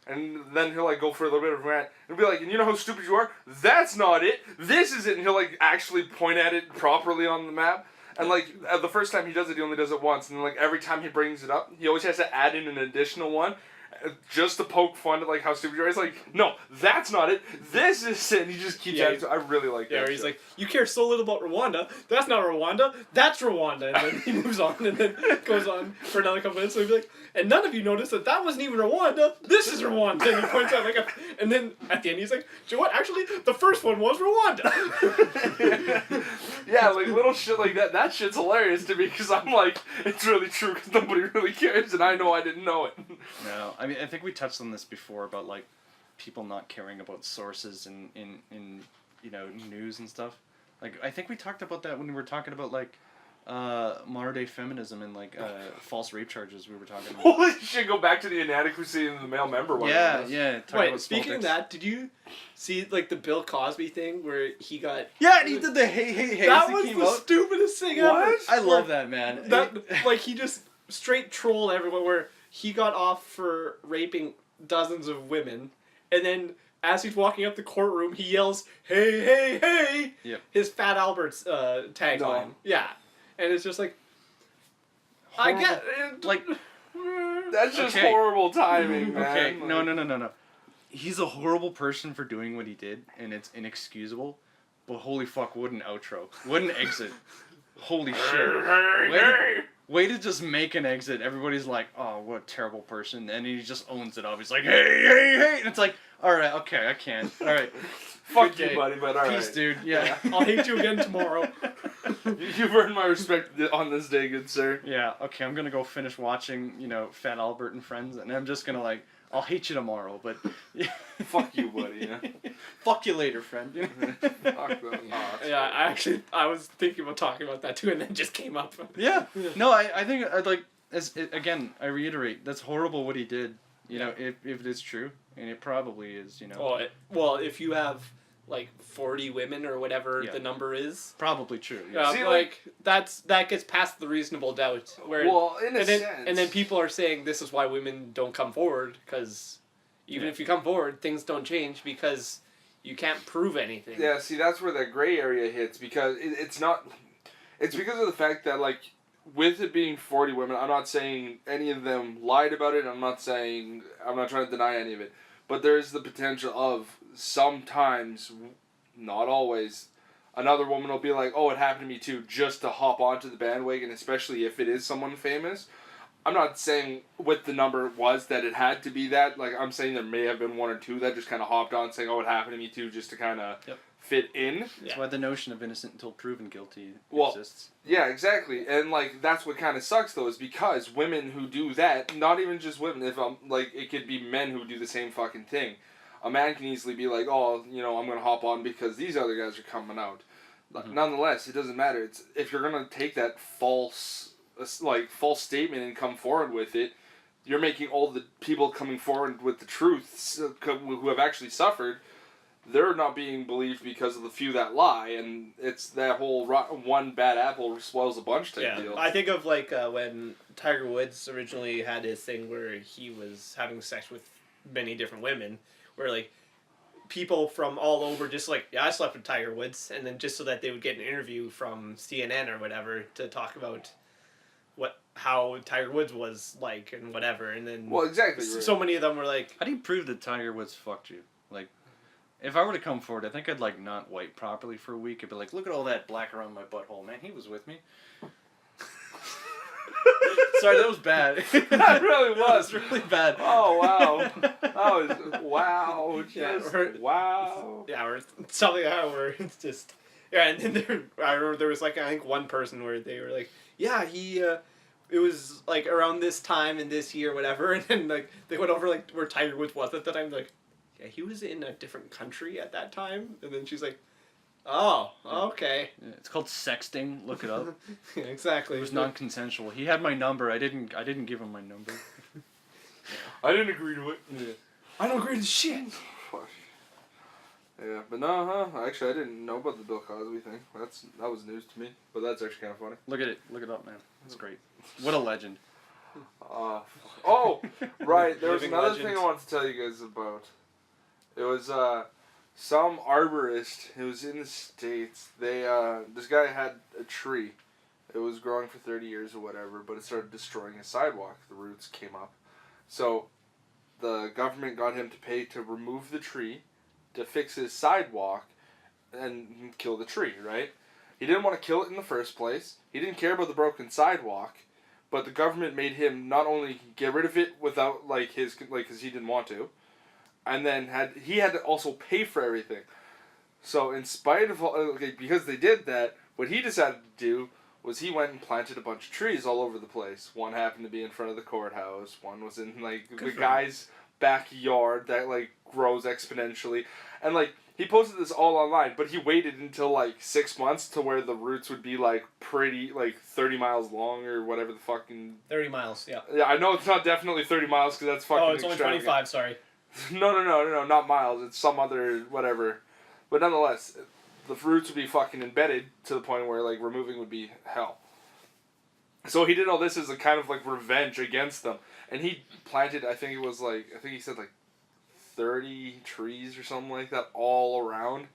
And then he'll like go for a little bit of a rant and be like, and you know how stupid you are? That's not it. This is it. And he'll like actually point at it properly on the map. And like the first time he does it, he only does it once. And then like every time he brings it up, he always has to add in an additional one, just to poke fun at like how stupid you are. He's like, no, that's not it. This is it. And he just keeps adding. I really like that.
Yeah, he's like, you care so little about Rwanda. That's not Rwanda. That's Rwanda. And then he moves on and then goes on for another couple minutes. So he'd be like, and none of you noticed that wasn't even Rwanda. This is Rwanda. And he points out and then at the end he's like, do you know what? Actually, the first one was Rwanda.
Yeah, like little shit like that. That shit's hilarious to me because I'm like, it's really true because nobody really cares and I know I didn't know it.
No, I mean, I think we touched on this before about like people not caring about sources in you know, news and stuff. Like, I think we talked about that when we were talking about like modern day feminism and like false rape charges we were talking about.
Holy shit, go back to the inadequacy in the male member one.
Yeah.
Wait, speaking of that, did you see like the Bill Cosby thing where he got...
Yeah, and he did the hey.
That was the stupidest thing ever.
I love that, man.
Like, he just straight trolled everyone where he got off for raping dozens of women, and then as he's walking up the courtroom, he yells, hey,
Yep.
his Fat Albert's tagline.
No.
Yeah. And it's just like,
Horrible.
I get it.
Like, that's just
Okay.
horrible timing, man.
Okay,
Like,
no. He's a horrible person for doing what he did, and it's inexcusable. But holy fuck, what an outro. What an exit. Holy shit. Way to just make an exit. Everybody's like, oh, what a terrible person. And he just owns it up. He's like, hey. And it's like, alright, okay, I can't. Alright.
Fuck
Good
you,
day.
buddy, but alright.
Peace, dude. Yeah.
I'll hate you again tomorrow.
You've earned my respect on this day, good sir.
Yeah, okay, I'm gonna go finish watching, you know, Fat Albert and Friends, and I'm just gonna like, I'll hate you tomorrow, but...
Fuck you, buddy, yeah.
Fuck you later, friend.
Fuck them.
Yeah, I was thinking about talking about that too, and then it just came up.
Yeah. No, I think I'd like, again, I reiterate, that's horrible what he did, you know, if it is true, and it probably is, you know.
Well, if you have like 40 women or whatever
Yeah.
the number is,
Probably true. Yeah.
See,
like that gets past the reasonable doubt. Where
Well, in a sense.
and then people are saying this is why women don't come forward, because even if you come forward, things don't change because you can't prove anything.
Yeah, see, that's where that gray area hits because it's not. It's because of the fact that, like, with it being 40 women, I'm not saying any of them lied about it. I'm not trying to deny any of it. But there is the potential of sometimes, not always, another woman will be like, oh, it happened to me too, just to hop onto the bandwagon, especially if it is someone famous. I'm not saying what the number was that it had to be that. Like, I'm saying there may have been one or two that just kind of hopped on saying, oh, it happened to me too, just to kind of fit in.
That's why the notion of innocent until proven guilty
Well,
exists.
Yeah, exactly. And, like, that's what kind of sucks, though, is because women who do that, not even just women, if like, it could be men who do the same fucking thing. a man can easily be like, oh, you know, I'm going to hop on because these other guys are coming out. But nonetheless, it doesn't matter. It's if you're going to take that false statement and come forward with it, you're making all the people coming forward with the truth who have actually suffered, they're not being believed because of the few that lie, and it's that whole one bad apple spoils a bunch type deal.
I think of like when Tiger Woods originally had his thing where he was having sex with many different women, where like people from all over just like, yeah, I slept with Tiger Woods, and then just so that they would get an interview from CNN or whatever to talk about how Tiger Woods was like and whatever, and then
exactly
so many of them were like,
how do you prove that Tiger Woods fucked you? Like, if I were to come forward, I think I'd like not wipe properly for a week. I'd be like, look at all that black around my butthole, man. He was with me. Sorry, that was bad.
That really was.
That was really bad.
Oh, wow. That was, wow. Wow.
Yeah, or something like that where it's just, yeah, and then I remember there was like, I think one person where they were like, yeah, it was like around this time and this year, whatever, and then like they went over like where Tiger Woods was at the time, like, yeah, he was in a different country at that time, and then she's like, oh, okay.
Yeah, it's called sexting. Look it up.
Yeah, exactly.
It was non-consensual. He had my number. I didn't give him my number.
I didn't agree to it.
Yeah. I don't agree to shit.
Yeah, but no, actually, I didn't know about the Bill Cosby thing. That was news to me, but that's actually kind of funny.
Look at it. Look it up, man. It's great. What a legend.
Oh, right. There was
Living
another
legend.
thing I wanted to tell you guys about. It was some arborist who was in the States. They this guy had a tree. It was growing for 30 years or whatever, but it started destroying his sidewalk. The roots came up. So the government got him to pay to remove the tree, to fix his sidewalk, and kill the tree, right? He didn't want to kill it in the first place. He didn't care about the broken sidewalk, but the government made him not only get rid of it without because he didn't want to, and then he had to also pay for everything. So in spite of because they did that, what he decided to do was he went and planted a bunch of trees all over the place. One happened to be in front of the courthouse. One was in the guy's backyard that grows exponentially, and he posted this all online. But he waited until 6 months to where the roots would be pretty 30 miles long or whatever the fucking
30 miles. Yeah.
Yeah, I know it's not definitely 30 miles because that's fucking.
Oh, it's only 25. Sorry.
No, not miles. It's some other whatever, but nonetheless, the roots would be fucking embedded to the point where removing would be hell. So he did all this as a kind of revenge against them, and he planted. I think he said 30 trees or something like that all around,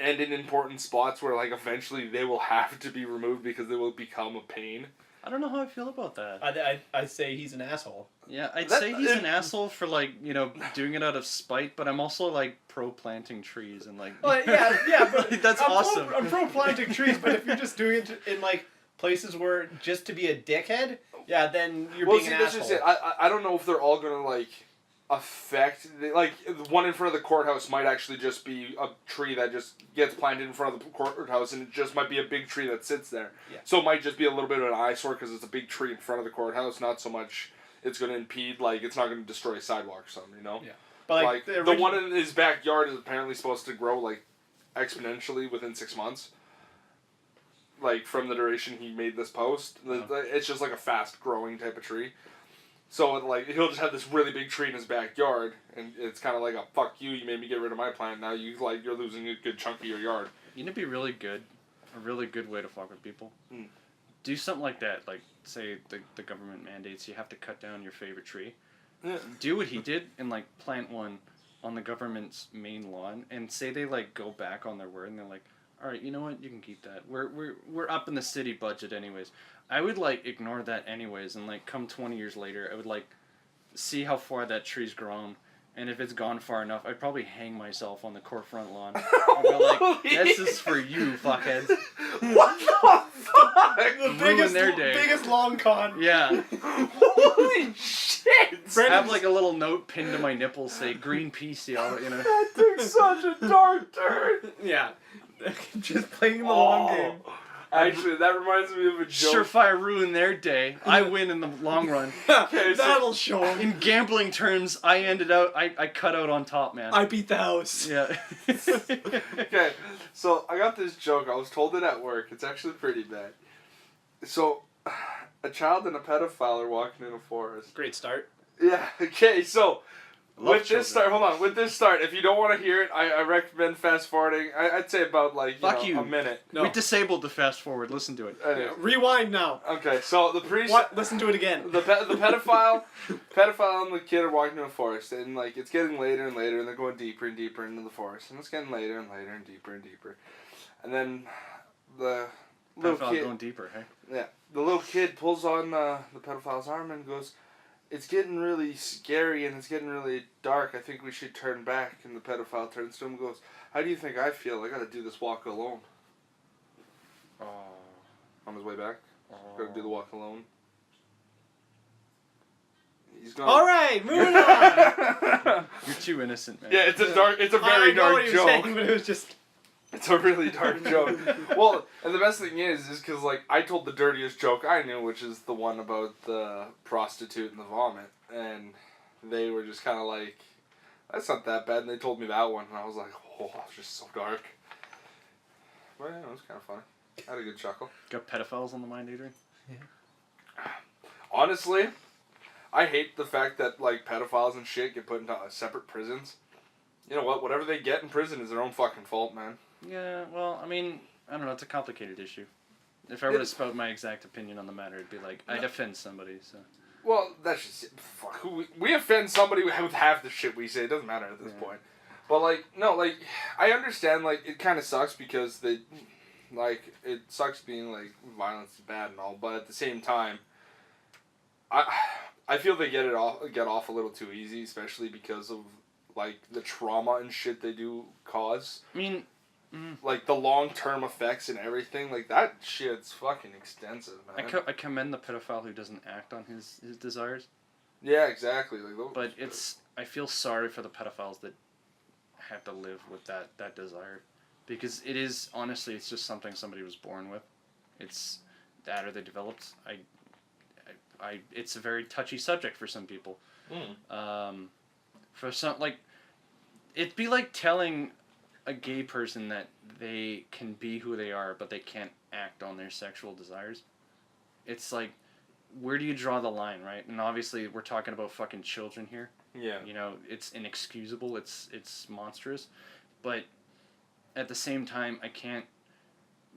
and in important spots where eventually they will have to be removed because they will become a pain.
I don't know how I feel about that.
I'd say he's an asshole.
Yeah, I'd say he's an asshole for doing it out of spite, but I'm also pro planting trees and
Well, yeah, but
that's awesome.
I'm pro planting trees, but if you're just doing it in places where just to be a dickhead, yeah, then you're being an asshole.
Just it. I don't know if they're all gonna affect the one in front of the courthouse might actually just be a tree that just gets planted in front of the courthouse, and it just might be a big tree that sits there.
Yeah.
So it might just be a little bit of an eyesore because it's a big tree in front of the courthouse, not so much it's going to impede, it's not going to destroy a sidewalk or something, you know?
Yeah. But
the one in his backyard is apparently supposed to grow exponentially within 6 months. From the duration he made this post. It's just a fast growing type of tree. So he'll just have this really big tree in his backyard, and it's kind of a fuck you. You made me get rid of my plant. Now you're losing a good chunk of your yard.
You know, it'd be really good, a really good way to fuck with people.
Mm.
Do something like that. Say the government mandates you have to cut down your favorite tree.
Yeah.
Do what he did and plant one on the government's main lawn, and say they go back on their word and they're like, all right, you know what? You can keep that. We're up in the city budget anyways. I would ignore that anyways, and come 20 years later, I would see how far that tree's grown, and if it's gone far enough, I'd probably hang myself on the court front lawn. I'd be this is for you, fuckheads.
What the fuck?
The biggest long con.
Yeah.
Holy shit!
Have a little note pinned to my nipples, say Greenpeace, y'all. You know.
That took such a dark turn.
Yeah. Just playing the long game.
Actually, that reminds me of a joke.
Surefire ruin their day. I win in the long run.
Okay, so-
That'll show him.
In gambling terms, I cut out on top, man.
I beat the house.
Yeah.
Okay, so I got this joke. I was told it at work. It's actually pretty bad. So, a child and a pedophile are walking in a forest.
Great start.
Yeah, okay, so,
Love
with this start, hold on, with this start, if you don't want to hear it, I recommend fast forwarding. I'd say about, like,
Fuck you.
a minute.
No.
We disabled the fast forward. Listen to it.
Anyway.
Rewind now.
Okay, so the priest...
What? Listen to it again.
The pedophile and the kid are walking in a forest, and like it's getting later and later, and they're going deeper and deeper into the forest, and it's getting later and later and deeper and deeper, and then the little
Pedophile
kid,
going deeper, hey?
yeah, the little kid pulls on the pedophile's arm and goes, "It's getting really scary and it's getting really dark. I think we should turn back." And the pedophile turns to him and goes, "How do you think I feel? I gotta do this walk alone." On his way back, gotta do the walk alone. He's going.
All right, moving on.
You're too innocent, man.
Yeah, it's a very
I know
dark
what you're
joke.
saying, but it was just.
It's a really dark joke. Well, and the best thing is because like I told the dirtiest joke I knew, which is the one about the prostitute and the vomit, and they were just kind of like, "That's not that bad," and they told me that one, and I was like, "Oh, it was just so dark." But yeah, it was kind of funny. I had a good chuckle.
Got pedophiles on the mind, Adrian?
Honestly, I hate the fact that like pedophiles and shit get put into separate prisons. You know what? Whatever they get in prison is their own fucking fault, man.
Yeah, well, I mean, I don't know, it's a complicated issue. If I were to spout my exact opinion on the matter, it'd be like, I'd offend somebody, so...
Well, that's just it. Fuck. We offend somebody with half the shit we say. It doesn't matter at this point. But, like, no, like, I understand, like, it kind of sucks because they... Like, it sucks being, like, violence is bad and all, but at the same time, I feel they get off a little too easy, especially because of, like, the trauma and shit they do cause.
I mean...
Like, the long-term effects and everything, like, that shit's fucking extensive, man.
I commend the pedophile who doesn't act on his desires.
Yeah, exactly. Like,
But it's... I feel sorry for the pedophiles that have to live with that desire. Because it is, honestly, it's just something somebody was born with. It's that or they developed. It's a very touchy subject for some people. For some, like... It'd be like telling a gay person that they can be who they are, but they can't act on their sexual desires. It's like, where do you draw the line, right? And obviously, we're talking about fucking children here.
Yeah.
You know, it's inexcusable, it's monstrous, but at the same time, I can't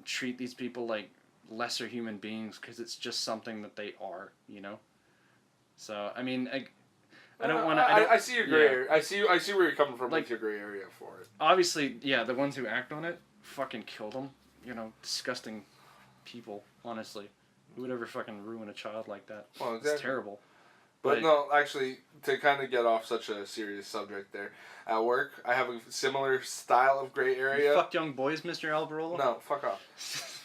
treat these people like lesser human beings because it's just something that they are, you know? So, I mean, I don't want to...
I see your gray area. I see where you're coming from,
like,
with your gray area for it.
Obviously, yeah, the ones who act on it, fucking kill them. You know, disgusting people, honestly. Who would ever fucking ruin a child like that?
Well, exactly.
It's terrible.
But no, actually, to kind of get off such a serious subject there, at work, I have a similar style of gray area.
You fuck young boys, Mr. Alvarola?
No, fuck off.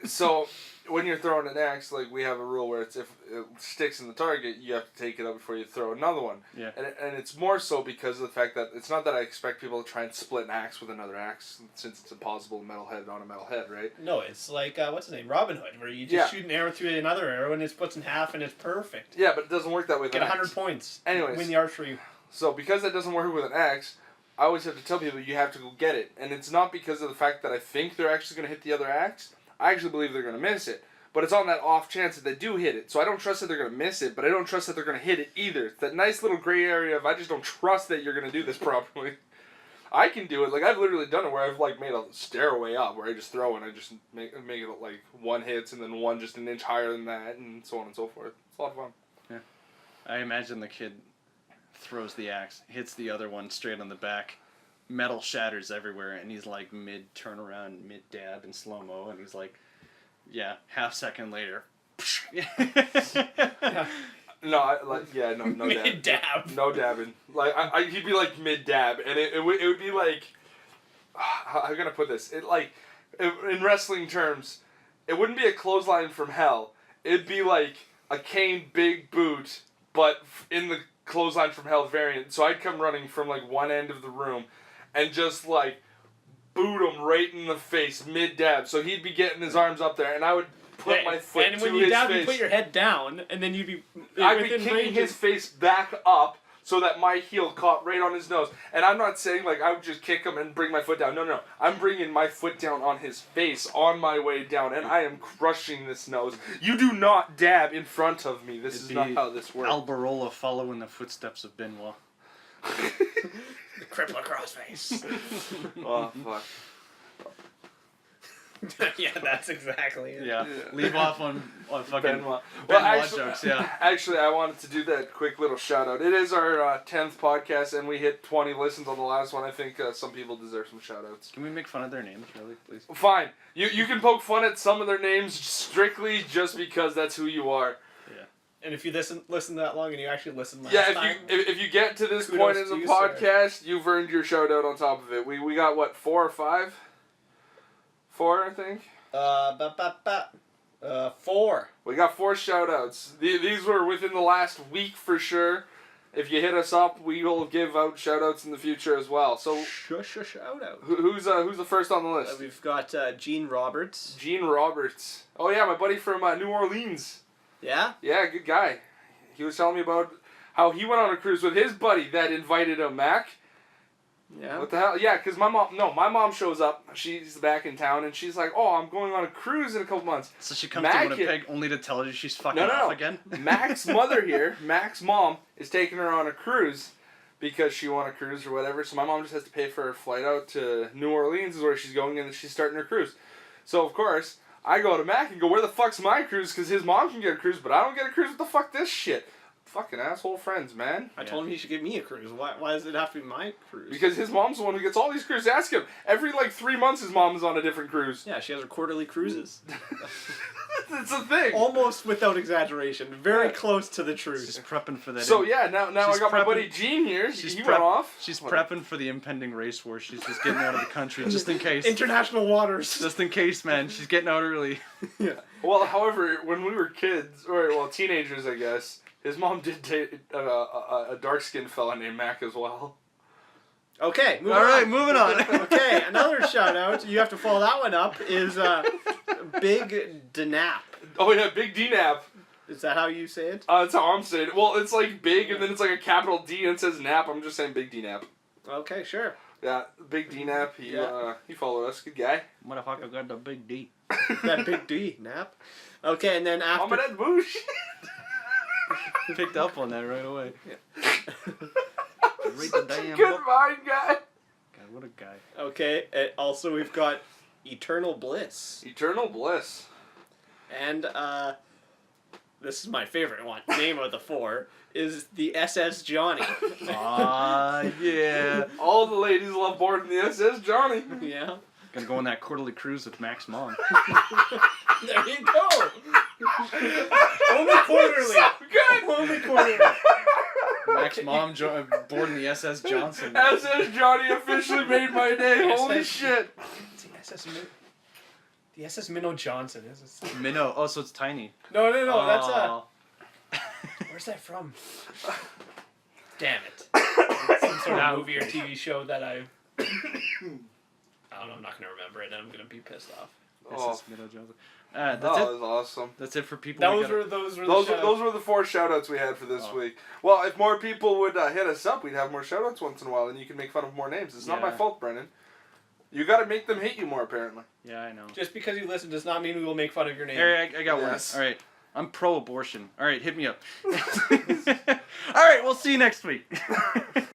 So, when you're throwing an axe, like, we have a rule where it's if it sticks in the target, you have to take it up before you throw another one.
Yeah.
And it's more so because of the fact that it's not that I expect people to try and split an axe with another axe, since it's impossible metal head on a metal head, right?
No, it's like, what's his name? Robin Hood, where you just shoot an arrow through another arrow and it splits in half and it's perfect.
Yeah, but it doesn't work that way with
Get
an
100
axe.
points.
Anyways.
Win the archery.
So, because that doesn't work with an axe, I always have to tell people you have to go get it. And it's not because of the fact that I think they're actually going to hit the other axe. I actually believe they're going to miss it. But it's on that off chance that they do hit it. So I don't trust that they're going to miss it, but I don't trust that they're going to hit it either. It's that nice little gray area of I just don't trust that you're going to do this properly. I can do it. Like, I've literally done it where I've, like, made a stairway up where I just throw and I just make it, like, one hits and then one just an inch higher than that and so on and so forth. It's a lot of fun.
Yeah. I imagine the kid throws the axe, hits the other one straight on the back, metal shatters everywhere, and he's, like, mid-turnaround, mid-dab in slow-mo, and he's like... Yeah, half second later.
No, no
Mid dab.
No dabbing. Like he'd be like mid dab, and it would be like, how am I gonna put this? In wrestling terms, it wouldn't be a clothesline from hell. It'd be like a cane big boot, but in the clothesline from hell variant. So I'd come running from like one end of the room, and just like boot him right in the face, mid-dab. So he'd be getting his arms up there, and I would put my foot to his face.
And when you dab, you put your head down, and then you'd be
I'd be kicking his face back up so that my heel caught right on his nose. And I'm not saying, like, I would just kick him and bring my foot down. No. I'm bringing my foot down on his face on my way down, and I am crushing this nose. You do not dab in front of me. This is not how this works.
Alberola following the footsteps of Benoit.
The crippler crossface.
Oh, fuck.
Yeah, that's exactly it.
Yeah. Leave off on fucking
Benoit.
Benoit jokes, yeah.
Actually, I wanted to do that quick little shout out. It is our 10th podcast, and we hit 20 listens on the last one. I think some people deserve some shout outs.
Can we make fun of their names, really, please?
Fine. You can poke fun at some of their names strictly just because that's who you are.
Yeah.
And if you listen that long and you actually listen last
Yeah,
time,
if you get to this
kudos
point in
to
the
you,
podcast, you've earned your shout out on top of it. We got, what, 4 or 5? 4, I think?
4.
We got 4 shout outs. These were within the last week for sure. If you hit us up, we will give out shout outs in the future as well. So
Shout out.
who's the first on the list?
We've got Gene Roberts.
Gene Roberts. Oh yeah, my buddy from New Orleans.
Yeah?
Yeah, good guy. He was telling me about how he went on a cruise with his buddy that invited him, Mac.
Yeah.
What the hell? Yeah, because my mom shows up. She's back in town, and she's like, oh, I'm going on a cruise in a couple months.
So she comes to Winnipeg only to tell you she's fucking off again?
Mac's mother here, Mac's mom, is taking her on a cruise because she won a cruise or whatever. So my mom just has to pay for her flight out to New Orleans is where she's going, and she's starting her cruise. So, of course, I go to Mac and go, where the fuck's my cruise? Because his mom can get a cruise, but I don't get a cruise. What the fuck this shit? Fucking asshole friends, man.
I told him he should give me a cruise. Why does it have to be my cruise?
Because his mom's the one who gets all these cruises. Ask him. Every, 3 months, his mom is on a different cruise.
Yeah, she has her quarterly cruises.
It's a thing.
Almost without exaggeration. Very close to the truth.
She's prepping for that.
So, yeah, now I got my buddy Gene here. He went off.
She's prepping for the impending race war. She's just getting out of the country, just in case.
International waters.
Just in case, man. She's getting out early.
Yeah.
Well, however, when we were kids, or, teenagers, I guess, his mom did date a dark-skinned fella named Mac as well.
Okay, moving on. Okay, another shout-out, you have to follow that one up, is Big Dnap.
Oh, yeah, Big D-Nap.
Is that how you say it?
That's how I'm saying it. Well, it's like big, and then it's like a capital D, and it says Nap. I'm just saying Big D-Nap.
Okay, sure.
Yeah, Big D-Nap. He followed us. Good guy.
Motherfucker got the big D.
That Big D, Nap. Okay, and then after...
I'm that bullshit.
Picked up on that right away.
Yeah.
Read the damn
Good
book.
mind, guy.
God, what a guy.
Okay, also we've got Eternal Bliss.
Eternal Bliss.
And, this is my favorite one. Name of the 4 is the SS Johnny.
Yeah.
All the ladies love boarding the SS Johnny.
Yeah.
Gonna go on that quarterly cruise with Mac's mom.
There you go. Only quarterly.
So good.
Only quarterly.
Mac's mom boarding the SS Johnson.
SS Johnny officially made my day. Holy shit.
The SS Minnow Johnson is it?
Minnow. Oh, so it's tiny.
No, that's
Oh.
Where's that from? Damn it. Some sort of movie or TV show that I don't know, I'm not gonna remember it and I'm gonna be pissed off.
SS Minnow Johnson.
That
That's it.
was awesome.
That's it for people.
Those were
Those were the 4 shout-outs we had for this week. Well, if more people would hit us up, we'd have more shout-outs once in a while, and you can make fun of more names. It's not my fault, Brennan. You gotta make them hate you more, apparently.
Yeah, I know.
Just because you listen does not mean we will make fun of your name.
Hey, I got
Yes.
one. All right. I'm pro-abortion. All right, hit me up. All right, we'll see you next week.